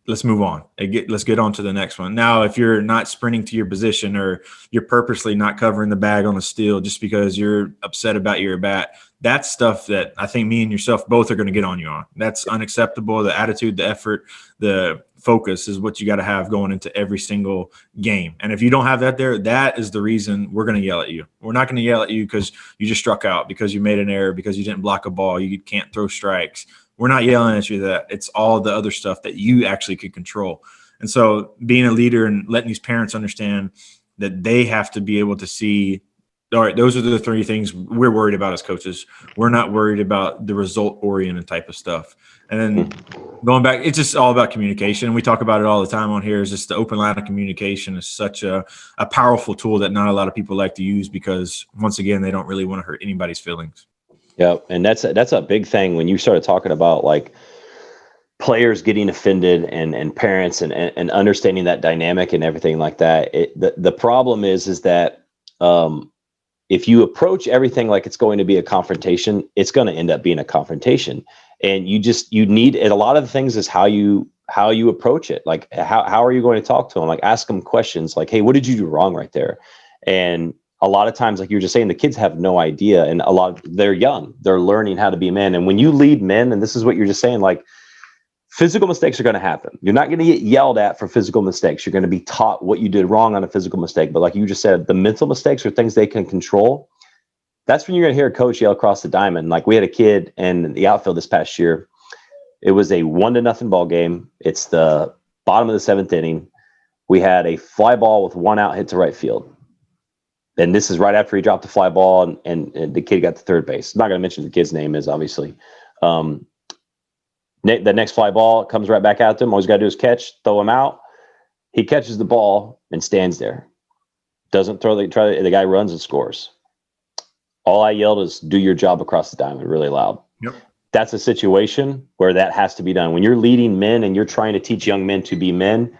let's move on. Let's get on to the next one. Now, if you're not sprinting to your position or you're purposely not covering the bag on a steal just because you're upset about your bat, that's stuff that I think me and yourself both are going to get on you on. That's unacceptable. The attitude, the effort, the focus is what you got to have going into every single game. And if you don't have that there, that is the reason we're going to yell at you. We're not going to yell at you because you just struck out, because you made an error, because you didn't block a ball, you can't throw strikes. We're not yelling at you that. It's all the other stuff that you actually could control. And so being a leader and letting these parents understand that they have to be able to see, all right, those are the three things we're worried about as coaches. We're not worried about the result-oriented type of stuff. And then going back, it's just all about communication. We talk about it all the time on here. Is just the open line of communication is such a powerful tool that not a lot of people like to use because, once again, they don't really want to hurt anybody's feelings. Yeah, and that's a big thing when you started talking about like players getting offended and parents and understanding that dynamic and everything like that. The problem is that if you approach everything like it's going to be a confrontation, it's going to end up being a confrontation. And you need it. A lot of the things is how you approach it. Like how are you going to talk to them? Like ask them questions like, hey, what did you do wrong right there? And a lot of times, like you were just saying, the kids have no idea. And they're young, they're learning how to be men. And when you lead men, and this is what you're just saying, like physical mistakes are going to happen. You're not going to get yelled at for physical mistakes. You're going to be taught what you did wrong on a physical mistake. But like you just said, the mental mistakes are things they can control. That's when you're going to hear a coach yell across the diamond. Like we had a kid in the outfield this past year. It was a 1-0 ball game. It's the bottom of the 7th inning. We had a fly ball with 1 out hit to right field. And this is right after he dropped the fly ball and the kid got to third base. I'm not going to mention the kid's name is obviously. The next fly ball comes right back out to him. All he's got to do is catch, throw him out. He catches the ball and stands there. Doesn't throw the guy runs and scores. All I yelled is, do your job across the diamond really loud. Yep. That's a situation where that has to be done. When you're leading men and you're trying to teach young men to be men,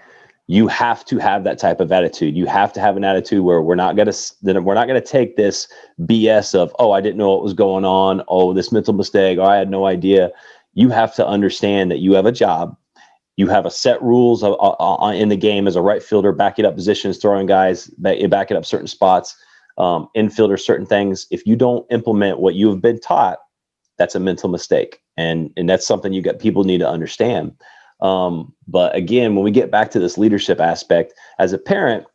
you have to have that type of attitude. You have to have an attitude where we're not going to take this BS of, oh, I didn't know what was going on. Oh, this mental mistake. Oh, I had no idea. You have to understand that you have a job. You have a set rules in the game as a right fielder, backing up positions, throwing guys, backing up certain spots, infielder, certain things. If you don't implement what you have been taught, that's a mental mistake. And that's something people need to understand. But again, when we get back to this leadership aspect, as a parent,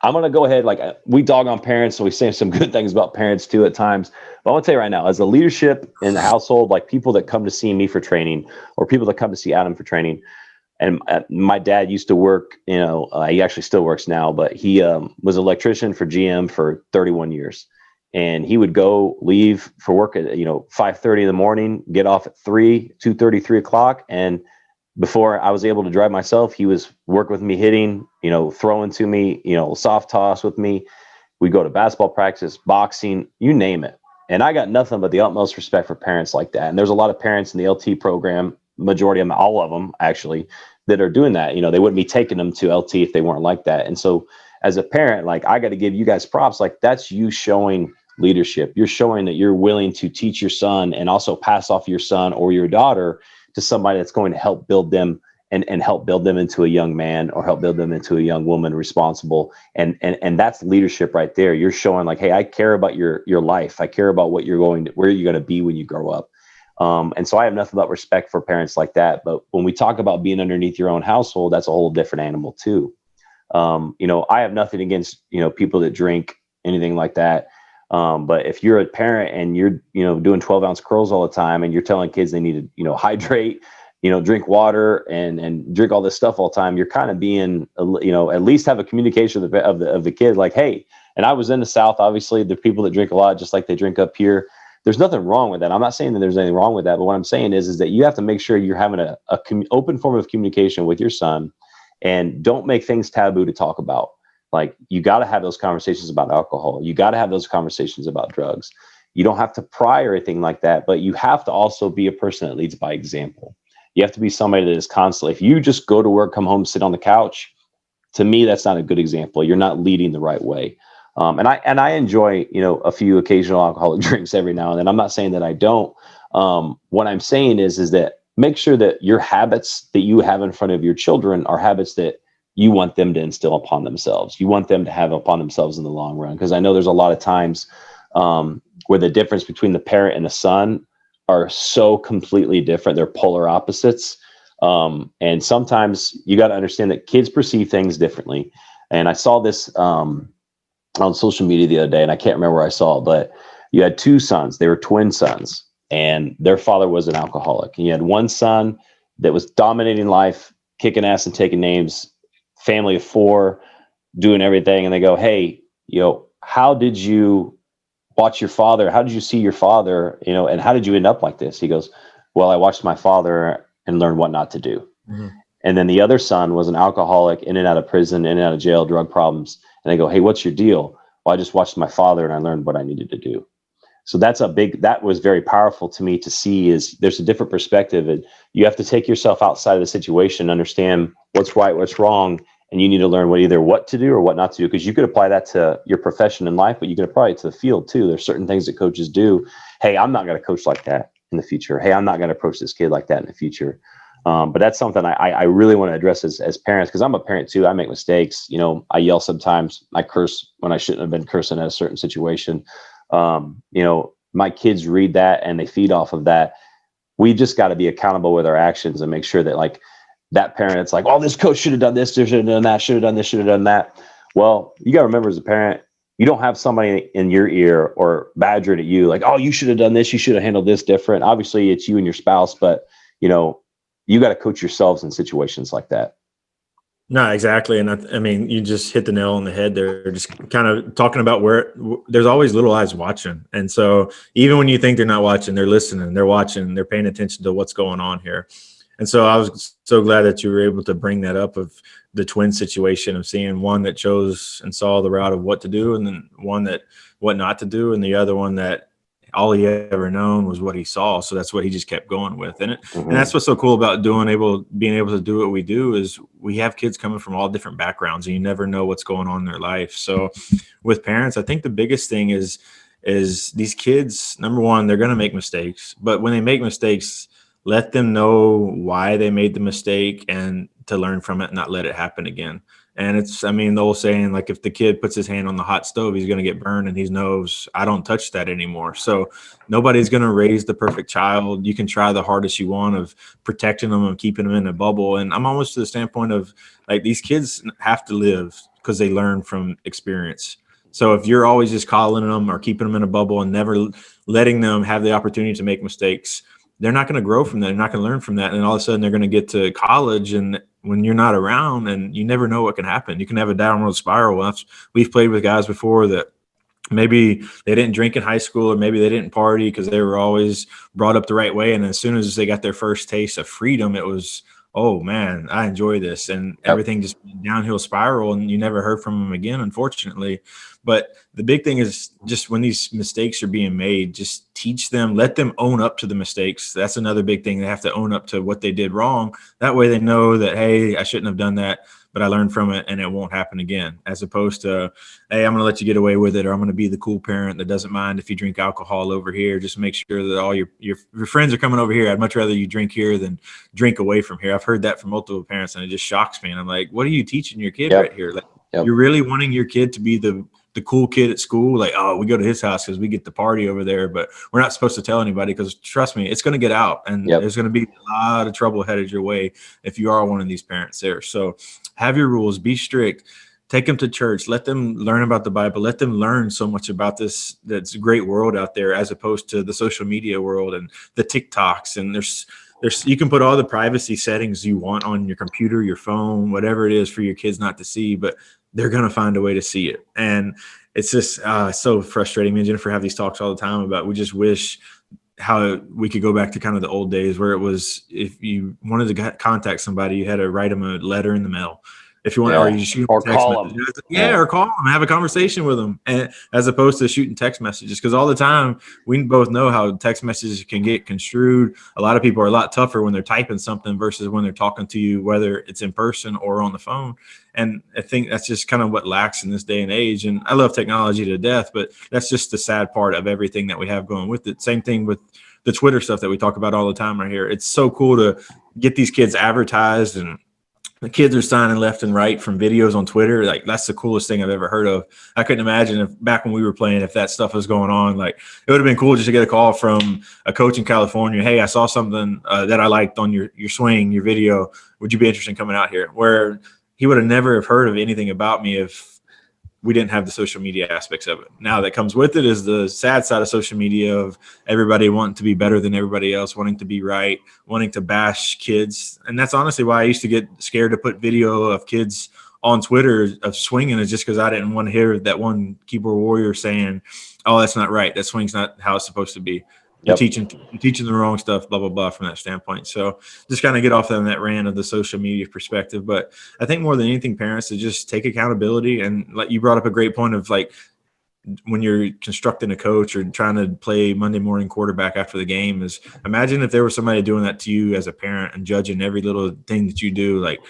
I'm going to go ahead, like we dog on parents, so we say some good things about parents too at times. But I want to tell you right now, as a leadership in the household, like people that come to see me for training or people that come to see Adam for training. And my dad used to work, he actually still works now, but he was an electrician for GM for 31 years. And he would leave for work at 5:30 in the morning, get off at 2:30, 3 o'clock, and before I was able to drive myself, he was working with me, hitting, throwing to me, soft toss with me. We go to basketball practice, boxing, you name it. And I got nothing but the utmost respect for parents like that. And there's a lot of parents in the LT program, majority of them, all of them actually, that are doing that. They wouldn't be taking them to LT if they weren't like that. And so as a parent, like I got to give you guys props. Like that's you showing leadership. You're showing that you're willing to teach your son and also pass off your son or your daughter to somebody that's going to help build them and help build them into a young man or help build them into a young woman responsible. And that's leadership right there. You're showing like, hey, I care about your life. I care about where you're going to be when you grow up. And so I have nothing but respect for parents like that. But when we talk about being underneath your own household, that's a whole different animal too. I have nothing against, people that drink, anything like that. But if you're a parent and you're, doing 12-ounce curls all the time and you're telling kids they need to, hydrate, drink water and drink all this stuff all the time, you're kind of being, at least have a communication of the kid like, hey, and I was in the South, obviously, the people that drink a lot, just like they drink up here. There's nothing wrong with that. I'm not saying that there's anything wrong with that, but what I'm saying is that you have to make sure you're having a open form of communication with your son, and don't make things taboo to talk about. Like, you got to have those conversations about alcohol. You got to have those conversations about drugs. You don't have to pry or anything like that, but you have to also be a person that leads by example. You have to be somebody that is constantly, if you just go to work, come home, sit on the couch, to me, that's not a good example. You're not leading the right way. And I enjoy, a few occasional alcoholic drinks every now and then. I'm not saying that I don't. What I'm saying is that make sure that your habits that you have in front of your children are habits that you want them to instill upon themselves. You want them to have upon themselves in the long run. Because I know there's a lot of times where the difference between the parent and the son are so completely different. They're polar opposites. And sometimes you got to understand that kids perceive things differently. And I saw this on social media the other day, and I can't remember where I saw it, but you had two sons. They were twin sons, and their father was an alcoholic. And you had one son that was dominating life, kicking ass and taking names, family of four, doing everything. And they go, hey, how did you watch your father? How did you see your father? And how did you end up like this? He goes, well, I watched my father and learned what not to do. Mm-hmm. And then the other son was an alcoholic, in and out of prison, in and out of jail, drug problems. And they go, hey, what's your deal? Well, I just watched my father and I learned what I needed to do. So that was very powerful to me to see, is there's a different perspective, and you have to take yourself outside of the situation, understand what's right, what's wrong. And you need to learn what to do or what not to do, because you could apply that to your profession in life, but you can apply it to the field too. There's certain things that coaches do. Hey, I'm not going to coach like that in the future. Hey, I'm not going to approach this kid like that in the future. But that's something I really want to address as parents, because I'm a parent too. I make mistakes. I yell sometimes. I curse when I shouldn't have been cursing at a certain situation. My kids read that and they feed off of that. We just got to be accountable with our actions and make sure that, like, that parent, it's like, oh, this coach should have done this, should have done that, should have done this, should have done that. Well, you got to remember, as a parent, you don't have somebody in your ear or badgering at you like, oh, you should have done this, you should have handled this different. Obviously, it's you and your spouse, but you got to coach yourselves in situations like that. No, exactly. And I mean, you just hit the nail on the head there, just kind of talking about where there's always little eyes watching. And so even when you think they're not watching, they're listening, they're watching, they're paying attention to what's going on here. And so I was so glad that you were able to bring that up, of the twin situation, of seeing one that chose and saw the route of what to do, and then one that what not to do, and the other one that all he ever known was what he saw. So that's what he just kept going with. And and that's what's so cool about being able to do what we do, is we have kids coming from all different backgrounds, and you never know what's going on in their life. So with parents, I think the biggest thing is these kids, number one, they're going to make mistakes, but when they make mistakes, let them know why they made the mistake and to learn from it and not let it happen again. And the old saying, like, if the kid puts his hand on the hot stove, he's going to get burned, and he knows, I don't touch that anymore. So nobody's going to raise the perfect child. You can try the hardest you want of protecting them and keeping them in a bubble. And I'm almost to the standpoint of, like, these kids have to live because they learn from experience. So if you're always just coddling them or keeping them in a bubble and never letting them have the opportunity to make mistakes, they're not going to grow from that. They're not going to learn from that. And all of a sudden they're going to get to college, and when you're not around, and you never know what can happen. You can have a downward spiral. We've played with guys before that maybe they didn't drink in high school, or maybe they didn't party because they were always brought up the right way. And as soon as they got their first taste of freedom, it was, oh man, I enjoy this. And everything just downhill spiral, and you never heard from them again, unfortunately. But the big thing is just when these mistakes are being made, just teach them, let them own up to the mistakes. That's another big thing. They have to own up to what they did wrong. That way they know that, hey, I shouldn't have done that, but I learned from it and it won't happen again, as opposed to, hey, I'm going to let you get away with it, or I'm going to be the cool parent that doesn't mind if you drink alcohol over here. Just make sure that all your friends are coming over here. I'd much rather you drink here than drink away from here. I've heard that from multiple parents, and it just shocks me. And I'm like, what are you teaching your kid right here? Like, you're really wanting your kid to be the cool kid at school, like, oh, we go to his house because we get the party over there, but we're not supposed to tell anybody, because trust me, it's going to get out, and there's going to be a lot of trouble headed your way if you are one of these parents there. So have your rules, be strict, take them to church, let them learn about the Bible, let them learn so much about this, that's a great world out there, as opposed to the social media world and the TikToks. And there's you can put all the privacy settings you want on your computer, your phone, whatever it is, for your kids not to see, but they're going to find a way to see it. And it's just so frustrating. Me and Jennifer have these talks all the time about, we just wish how we could go back to kind of the old days where it was, if you wanted to contact somebody, you had to write them a letter in the mail. If you want, or you shoot or text call them. Or call them, have a conversation with them, and as opposed to shooting text messages. Because all the time, we both know how text messages can get construed. A lot of people are a lot tougher when they're typing something versus when they're talking to you, whether it's in person or on the phone. And I think that's just kind of what lacks in this day and age. And I love technology to death, but that's just the sad part of everything that we have going with it. Same thing with the Twitter stuff that we talk about all the time right here. It's so cool to get these kids advertised, and the kids are signing left and right from videos on Twitter. Like, that's the coolest thing I've ever heard of. I couldn't imagine if back when we were playing, if that stuff was going on. Like, it would have been cool just to get a call from a coach in California. Hey, I saw something that I liked on your swing, your video. Would you be interested in coming out here? Where he would have never have heard of anything about me if we didn't have the social media aspects of it. Now that comes with it is the sad side of social media of everybody wanting to be better than everybody else, wanting to be right, wanting to bash kids. And that's honestly why I used to get scared to put video of kids on Twitter of swinging, is just because I didn't want to hear that one keyboard warrior saying, oh, that's not right. That swing's not how it's supposed to be. You're teaching the wrong stuff, blah, blah, blah, from that standpoint. So just kind of get off on that rant of the social media perspective. But I think more than anything, parents, to just take accountability. And like you brought up a great point of, like, when you're constructing a coach or trying to play Monday morning quarterback after the game, is imagine if there was somebody doing that to you as a parent and judging every little thing that you do. Like,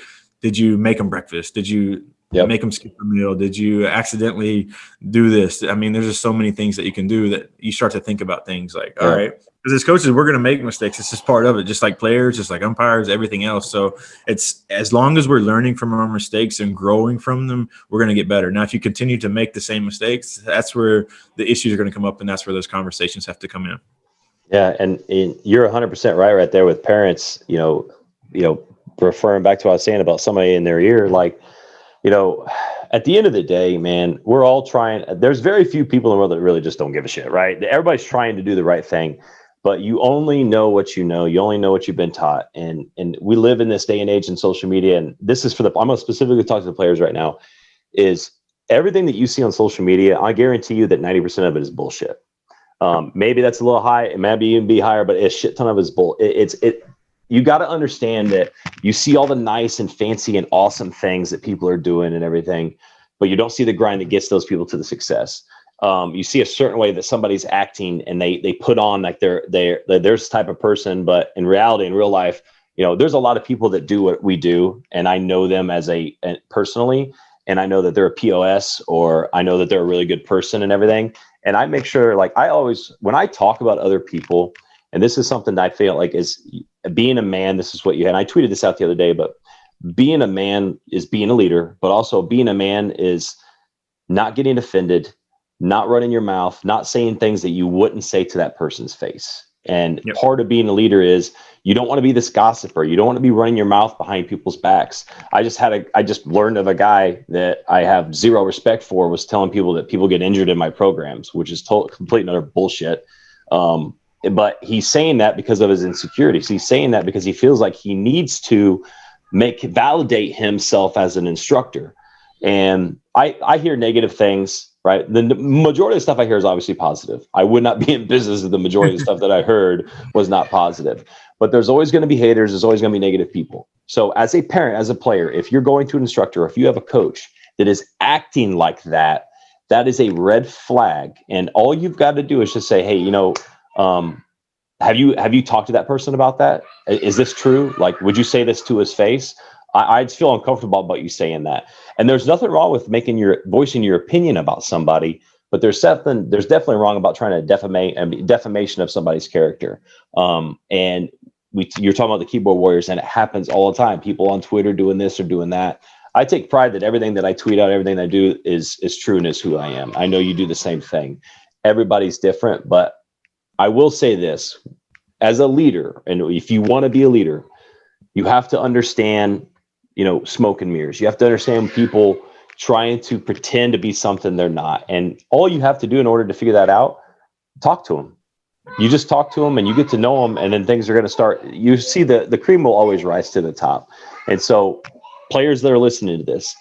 did you make them breakfast? Did you make them skip a meal? Did you accidentally do this? I mean, there's just so many things that you can do that you start to think about things like, all right, because as coaches, we're going to make mistakes. It's just part of it, just like players, just like umpires, everything else. So it's, as long as we're learning from our mistakes and growing from them, we're going to get better. Now, if you continue to make the same mistakes, that's where the issues are going to come up, and that's where those conversations have to come in. Yeah, and you're 100% right there with parents, you know, referring back to what I was saying about somebody in their ear, like, you know, at the end of the day, man, we're all trying. There's very few people in the world that really just don't give a shit, right? Everybody's trying to do the right thing, but you only know what you know. You only know what you've been taught. And we live in this day and age in social media. And this is I'm going to specifically talk to the players right now, is everything that you see on social media, I guarantee you that 90% of it is bullshit. Maybe that's a little high. It might even be higher, but a shit ton of it is bull. You got to understand that you see all the nice and fancy and awesome things that people are doing and everything, but you don't see the grind that gets those people to the success. You see a certain way that somebody's acting, and they put on like they're this type of person, but in reality, in real life, you know, there's a lot of people that do what we do, and I know them personally, and I know that they're a POS, or I know that they're a really good person and everything. And I make sure, like, when I talk about other people, and this is something that I feel like is being a man, this is what you had. And I tweeted this out the other day, but being a man is being a leader, but also being a man is not getting offended, not running your mouth, not saying things that you wouldn't say to that person's face. And part of being a leader is you don't want to be this gossiper. You don't want to be running your mouth behind people's backs. I just learned of a guy that I have zero respect for, was telling people that people get injured in my programs, which is complete and utter bullshit. But he's saying that because of his insecurities. He's saying that because he feels like he needs to validate himself as an instructor. And I hear negative things, right? The majority of the stuff I hear is obviously positive. I would not be in business if the majority of the stuff that I heard was not positive. But there's always going to be haters. There's always going to be negative people. So as a parent, as a player, if you're going to an instructor, or if you have a coach that is acting like that, that is a red flag. And all you've got to do is just say, hey, have you talked to that person about that? Is this true? Like, would you say this to his face? I'd feel uncomfortable about you saying that. And there's nothing wrong with voicing your opinion about somebody, but there's definitely wrong about trying to defamation of somebody's character. And you're talking about the keyboard warriors, and it happens all the time. People on Twitter doing this or doing that. I take pride that everything that I tweet out, everything that I do is true and is who I am. I know you do the same thing. Everybody's different, but I will say this: as a leader, and if you want to be a leader, you have to understand, smoke and mirrors. You have to understand people trying to pretend to be something they're not. And all you have to do in order to figure that out, talk to them. You just talk to them and you get to know them, and then things are going to start. You see, the cream will always rise to the top. And so players that are listening to this,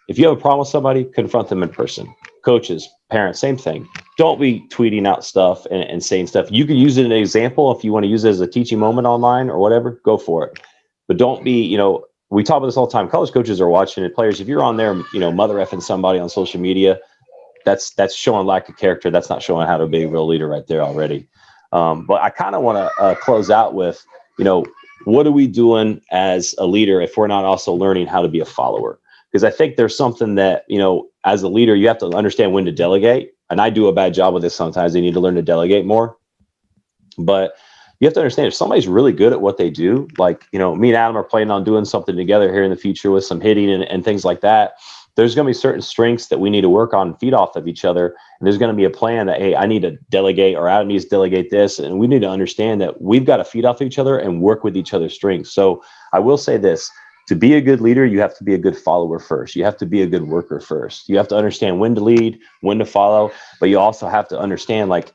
if you have a problem with somebody, confront them in person. Coaches, parents, same thing. Don't be tweeting out stuff and saying stuff. You can use it as an example if you want to use it as a teaching moment online or whatever, go for it. But don't be, we talk about this all the time. College coaches are watching it. Players, if you're on there, mother effing somebody on social media, that's showing lack of character. That's not showing how to be a real leader right there already. But I kind of want to close out with, what are we doing as a leader if we're not also learning how to be a follower? Because I think there's something that, as a leader, you have to understand when to delegate. And I do a bad job with this sometimes. They need to learn to delegate more. But you have to understand, if somebody's really good at what they do, like, me and Adam are planning on doing something together here in the future with some hitting and things like that. There's going to be certain strengths that we need to work on and feed off of each other. And there's going to be a plan that, hey, I need to delegate, or Adam needs to delegate this. And we need to understand that we've got to feed off each other and work with each other's strengths. So I will say this: to be a good leader, you have to be a good follower first. You have to be a good worker first. You have to understand when to lead, when to follow, but you also have to understand, like,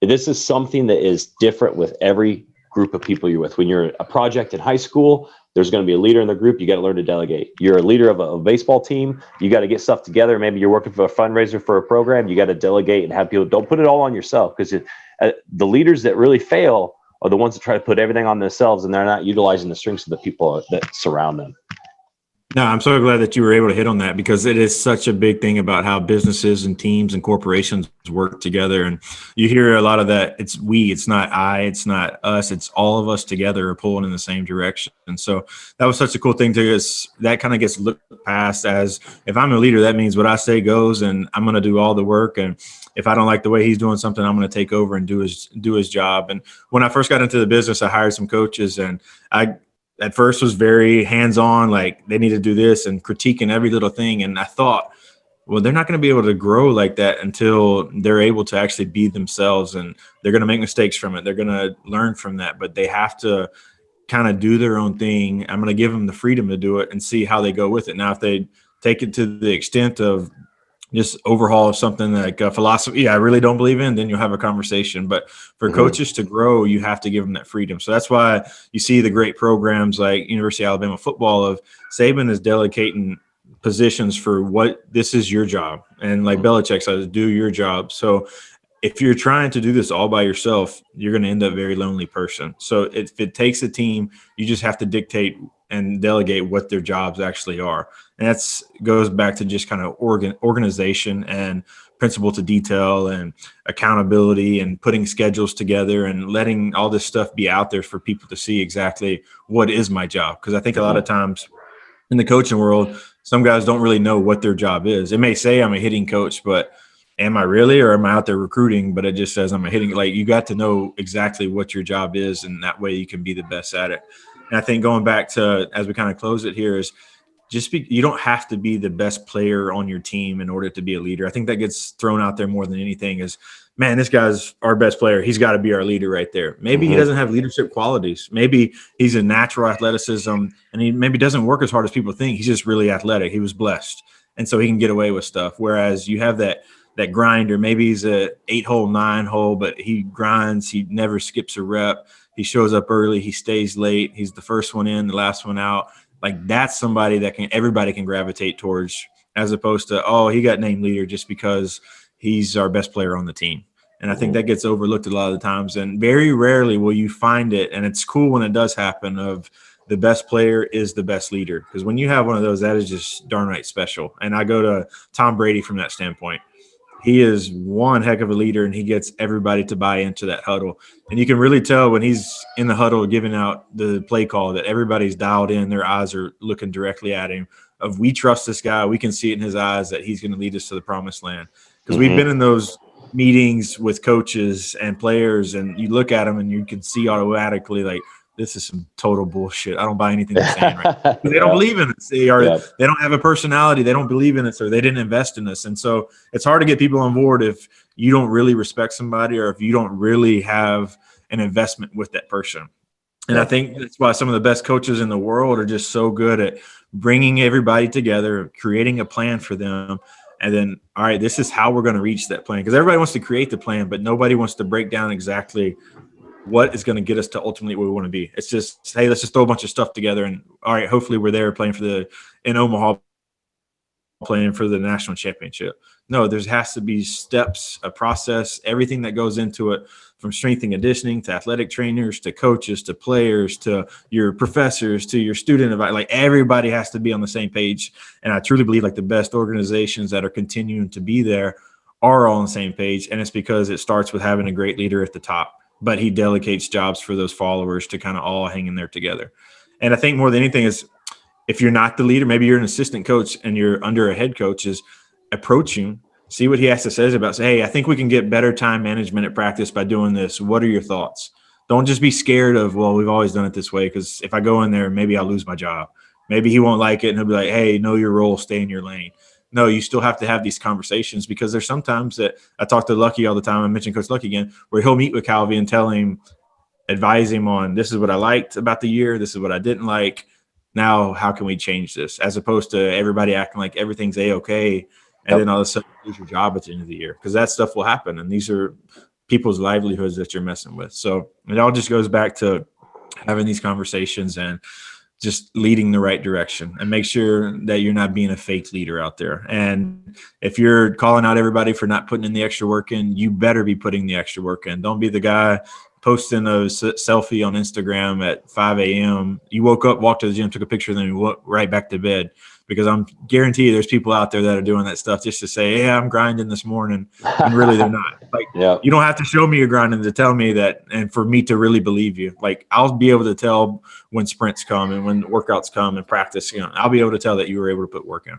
this is something that is different with every group of people you're with. When you're a project in high school, there's going to be a leader in the group. You got to learn to delegate. You're a leader of a baseball team. You got to get stuff together. Maybe you're working for a fundraiser for a program. You got to delegate and have people. Don't put it all on yourself, because the leaders that really fail are the ones that try to put everything on themselves, and they're not utilizing the strengths of the people that surround them. No, I'm so glad that you were able to hit on that, because it is such a big thing about how businesses and teams and corporations work together. And you hear a lot of that. It's we, it's not I, it's not us. It's all of us together are pulling in the same direction. And so that was such a cool thing to us. That kind of gets looked past as, if I'm a leader, that means what I say goes, and I'm going to do all the work. And if I don't like the way he's doing something, I'm going to take over and do his job. And when I first got into the business, I hired some coaches, and I at first was very hands-on, like they need to do this and critiquing every little thing. And I thought, well, they're not going to be able to grow like that until they're able to actually be themselves, and they're going to make mistakes from it. They're going to learn from that, but they have to kind of do their own thing. I'm going to give them the freedom to do it and see how they go with it. Now, if they take it to the extent of just overhaul something like a philosophy I really don't believe in, then you'll have a conversation. But for coaches to grow, you have to give them that freedom. So that's why you see the great programs like University of Alabama football of Saban is delegating positions for what this is your job. And like Belichick says, do your job. So if you're trying to do this all by yourself, you're going to end up a very lonely person. So if it takes a team, you just have to dictate and delegate what their jobs actually are. And that's goes back to just kind of organization and principle to detail and accountability and putting schedules together and letting all this stuff be out there for people to see exactly what is my job. Because I think a lot of times in the coaching world, some guys don't really know what their job is. It may say I'm a hitting coach, but am I really, or am I out there recruiting? But it just says I'm a hitting. Like, you got to know exactly what your job is, and that way you can be the best at it. And I think going back to, as we kind of close it here, is you don't have to be the best player on your team in order to be a leader. I think that gets thrown out there more than anything is, man, this guy's our best player. He's got to be our leader right there. Maybe he doesn't have leadership qualities. Maybe he's a natural athleticism, and he maybe doesn't work as hard as people think. He's just really athletic. He was blessed. And so he can get away with stuff. Whereas you have that grinder, maybe he's a 8-hole, 9-hole, but he grinds. He never skips a rep. He shows up early. He stays late. He's the first one in, the last one out. Like, that's somebody that everybody can gravitate towards, as opposed to, oh, he got named leader just because he's our best player on the team. And I think that gets overlooked a lot of the times. And very rarely will you find it. And it's cool when it does happen, of the best player is the best leader. Because when you have one of those, that is just darn right special. And I go to Tom Brady from that standpoint. he is one heck of a leader, and he gets everybody to buy into that huddle. And you can really tell when he's in the huddle giving out the play call that everybody's dialed in. Their eyes are looking directly at him. Of we trust this guy. We can see it in his eyes that he's going to lead us to the promised land. Because we've been in those meetings with coaches and players, and you look at them and you can see automatically like, this is some total bullshit. I don't buy anything they're saying right now. They don't believe in us. They don't have a personality. They don't believe in us, or they didn't invest in us. And so it's hard to get people on board if you don't really respect somebody, or if you don't really have an investment with that person. And I think that's why some of the best coaches in the world are just so good at bringing everybody together, creating a plan for them. And then, all right, this is how we're going to reach that plan. Because everybody wants to create the plan, but nobody wants to break down exactly what is going to get us to ultimately where we want to be. It's just, hey, let's just throw a bunch of stuff together. And all right, hopefully we're there playing in Omaha, playing for the national championship. No, there has to be steps, a process, everything that goes into it, from strength and conditioning to athletic trainers to coaches to players to your professors to your student advisor. Like, everybody has to be on the same page. And I truly believe like the best organizations that are continuing to be there are all on the same page. And it's because it starts with having a great leader at the top, but he delegates jobs for those followers to kind of all hang in there together. And I think more than anything is, if you're not the leader, maybe you're an assistant coach and you're under a head coach, is approach him, see what he has to say about, say, hey, I think we can get better time management at practice by doing this. What are your thoughts? Don't just be scared of, well, we've always done it this way, because if I go in there, maybe I'll lose my job. Maybe he won't like it and he'll be like, hey, know your role, stay in your lane. No, you still have to have these conversations, because there's sometimes that I talk to Lucky all the time. I mentioned Coach Lucky again, where he'll meet with Calvi and tell him, advise him on, this is what I liked about the year. This is what I didn't like. Now, how can we change this? As opposed to everybody acting like everything's A-okay, and then all of a sudden you lose your job at the end of the year, because that stuff will happen. And these are people's livelihoods that you're messing with. So it all just goes back to having these conversations and just leading the right direction, and make sure that you're not being a fake leader out there. And if you're calling out everybody for not putting in the extra work in, you better be putting the extra work in. Don't be the guy posting a selfie on Instagram at 5 a.m. You woke up, walked to the gym, took a picture, then you went right back to bed. Because I'm guarantee there's people out there that are doing that stuff just to say, yeah, I'm grinding this morning. And really they're not. Like, you don't have to show me you're grinding to tell me that, and for me to really believe you. Like, I'll be able to tell when sprints come and when workouts come and practice, I'll be able to tell that you were able to put work in.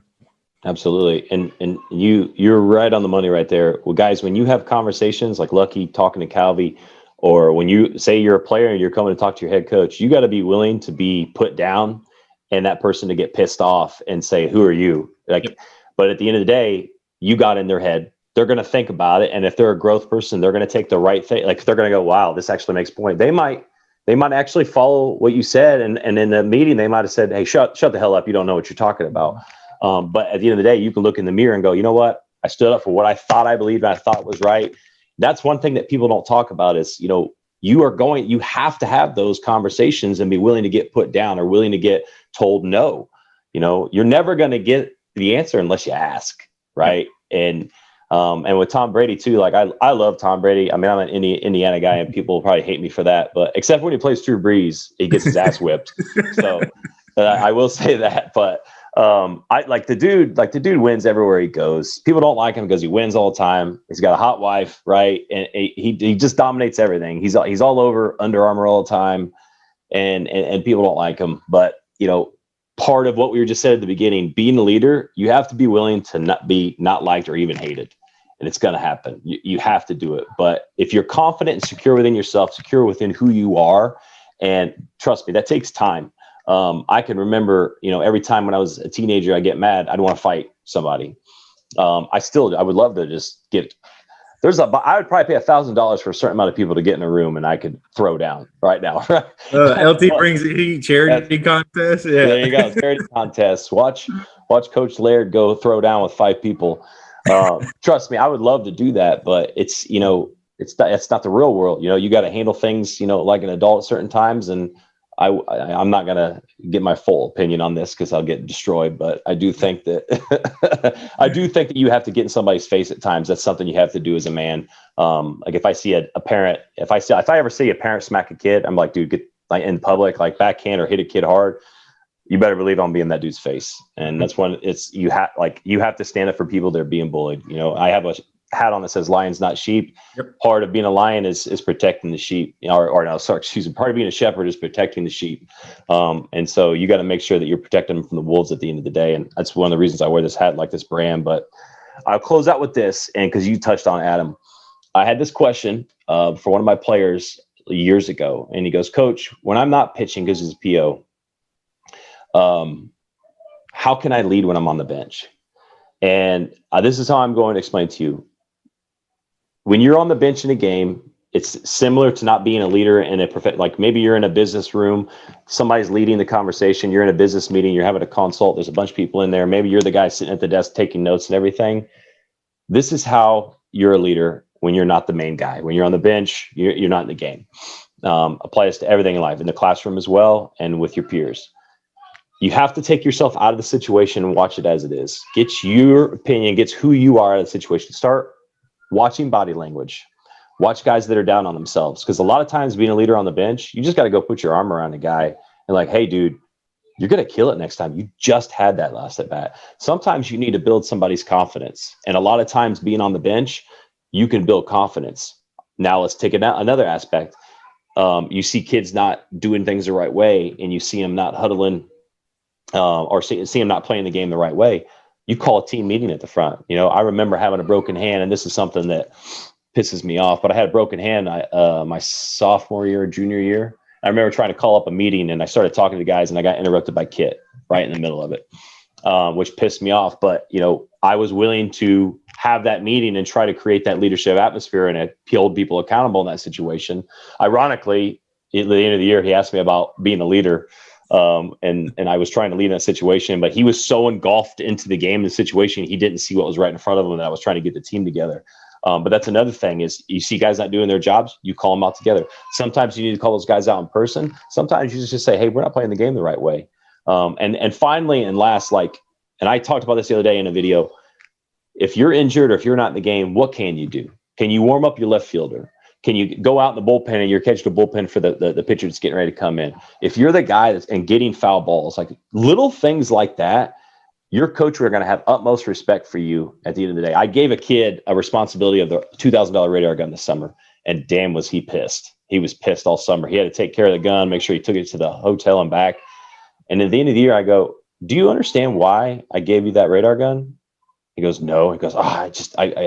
Absolutely. And you're right on the money right there. Well, guys, when you have conversations like Lucky talking to Calvi, or when you say you're a player and you're coming to talk to your head coach, you got to be willing to be put down and that person to get pissed off and say, who are you? But at the end of the day, you got in their head. They're going to think about it. And if they're a growth person, they're going to take the right thing. Like, they're going to go, wow, this actually makes point. They might actually follow what you said. And in the meeting, they might've said, hey, shut the hell up. You don't know what you're talking about. But at the end of the day, you can look in the mirror and go, you know what? I stood up for what I thought I believed and I thought was right. That's one thing that people don't talk about is, you have to have those conversations and be willing to get put down, or willing to get told no. You're never going to get the answer unless you ask, right? And with Tom Brady too, like I love Tom Brady. I mean, I'm an Indiana guy, and people will probably hate me for that, but except when he plays Drew Brees, he gets his ass whipped. So I will say that. But I like the dude wins everywhere he goes. People don't like him because he wins all the time. He's got a hot wife, right? And he just dominates everything. He's all over Under Armour all the time, and people don't like him. But part of what we were just said at the beginning, being a leader, you have to be willing to not liked or even hated, and it's going to happen. You have to do it. But if you're confident and secure within yourself, secure within who you are, and trust me, that takes time. I can remember, every time when I was a teenager, I get mad. I'd want to fight somebody. I would love to just I would probably pay $1,000 for a certain amount of people to get in a room and I could throw down right now. LT brings the heat, charity contest. Yeah. There you go. Charity contest. Watch Coach Laird go throw down with 5 people. Trust me, I would love to do that, but it's not the real world. You got to handle things, like an adult at certain times. And I'm not going to get my full opinion on this because I'll get destroyed, but I do think that you have to get in somebody's face at times. That's something you have to do as a man. Like if I see a parent, if I ever see a parent smack a kid, I'm like, dude, get like in public, like backhand or hit a kid hard. You better believe I'm being that dude's face. And that's when you have to stand up for people that are being bullied. I have hat on that says lions, not sheep. Yep. Part of being a lion is protecting the sheep, part of being a shepherd is protecting the sheep. And so you got to make sure that you're protecting them from the wolves at the end of the day. And that's one of the reasons I wear this hat, like this brand. But I'll close out with this. And cause you touched on Adam, I had this question for one of my players years ago. And he goes, Coach, when I'm not pitching, cause he's a PO, how can I lead when I'm on the bench? And this is how I'm going to explain to you. When you're on the bench in a game, it's similar to not being a leader in like maybe you're in a business room, somebody's leading the conversation, you're in a business meeting, you're having a consult, there's a bunch of people in there, maybe you're the guy sitting at the desk taking notes and everything. This is how you're a leader when you're not the main guy. When you're on the bench, you're not in the game. Apply this to everything in life, in the classroom as well, and with your peers. You have to take yourself out of the situation and watch it as it is. Get your opinion, get who you are out of the situation. Start watching body language. Watch guys that are down on themselves. Because a lot of times being a leader on the bench, you just got to go put your arm around a guy and like, hey, dude, you're going to kill it next time. You just had that last at bat. Sometimes you need to build somebody's confidence. And a lot of times being on the bench, you can build confidence. Now let's take it out another aspect. You see kids not doing things the right way, and you see them not huddling or see them not playing the game the right way. You call a team meeting at the front. I remember having a broken hand, and this is something that pisses me off, but I had a broken hand my sophomore year, junior year. I remember trying to call up a meeting, and I started talking to the guys, and I got interrupted by Kit right in the middle of it, which pissed me off. But, I was willing to have that meeting and try to create that leadership atmosphere and hold people accountable in that situation. Ironically, at the end of the year, he asked me about being a leader. And I was trying to lead in that situation, but he was so engulfed into the game, the situation, he didn't see what was right in front of him. And I was trying to get the team together. But that's another thing is you see guys not doing their jobs, you call them out together. Sometimes you need to call those guys out in person. Sometimes you just say, hey, we're not playing the game the right way. And finally, and last, and I talked about this the other day in a video, if you're injured or if you're not in the game, what can you do? Can you warm up your left fielder? Can you go out in the bullpen and you're catching the bullpen for the pitcher that's getting ready to come in? If you're the guy that's getting foul balls, like little things like that, your coach are going to have utmost respect for you at the end of the day. I gave a kid a responsibility of the $2,000 radar gun this summer, and damn was he pissed. He was pissed all summer. He had to take care of the gun, make sure he took it to the hotel and back. And at the end of the year, I go, do you understand why I gave you that radar gun? He goes, no. He goes, I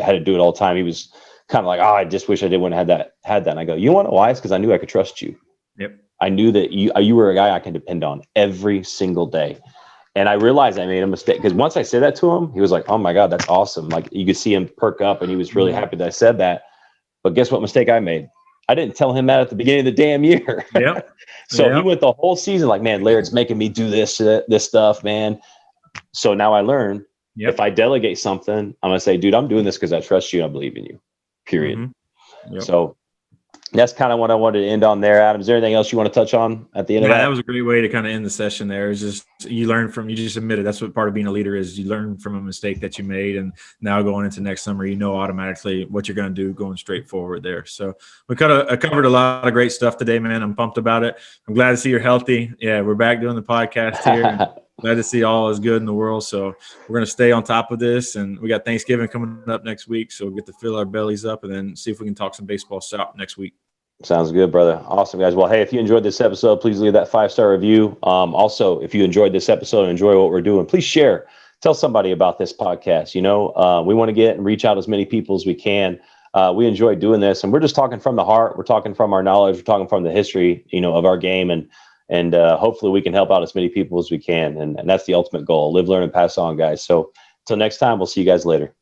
had to do it all the time. He was kind of like, I just wish I didn't have that. And I go, you want to know why? It's because I knew I could trust you. Yep. I knew that you were a guy I can depend on every single day. And I realized I made a mistake because once I said that to him, he was like, oh my God, that's awesome. Like you could see him perk up and he was really happy that I said that. But guess what mistake I made? I didn't tell him that at the beginning of the damn year. Yep. So he went the whole season like, man, Laird's making me do this stuff, man. So now I learned if I delegate something, I'm going to say, dude, I'm doing this because I trust you and I believe in you, period. Mm-hmm. Yep. So that's kind of what I wanted to end on there. Adam, is there anything else you want to touch on at the end of that? That was a great way to kind of end the session there. It's just you just admitted that's what part of being a leader is. You learn from a mistake that you made, and now going into next summer, automatically what you're going to do going straight forward there. So we covered a lot of great stuff today, man. I'm pumped about it. I'm glad to see you're healthy. Yeah, we're back doing the podcast here. Glad to see all is good in the world. So we're going to stay on top of this, and we got Thanksgiving coming up next week. So we'll get to fill our bellies up and then see if we can talk some baseball shop next week. Sounds good, brother. Awesome, guys. Well, hey, if you enjoyed this episode, please leave that 5-star review. Also, if you enjoyed this episode and enjoy what we're doing, please share. Tell somebody about this podcast. We want to get and reach out as many people as we can. We enjoy doing this, and we're just talking from the heart. We're talking from our knowledge. We're talking from the history, of our game, and hopefully we can help out as many people as we can. And that's the ultimate goal. Live, learn, and pass on, guys. So until next time, we'll see you guys later.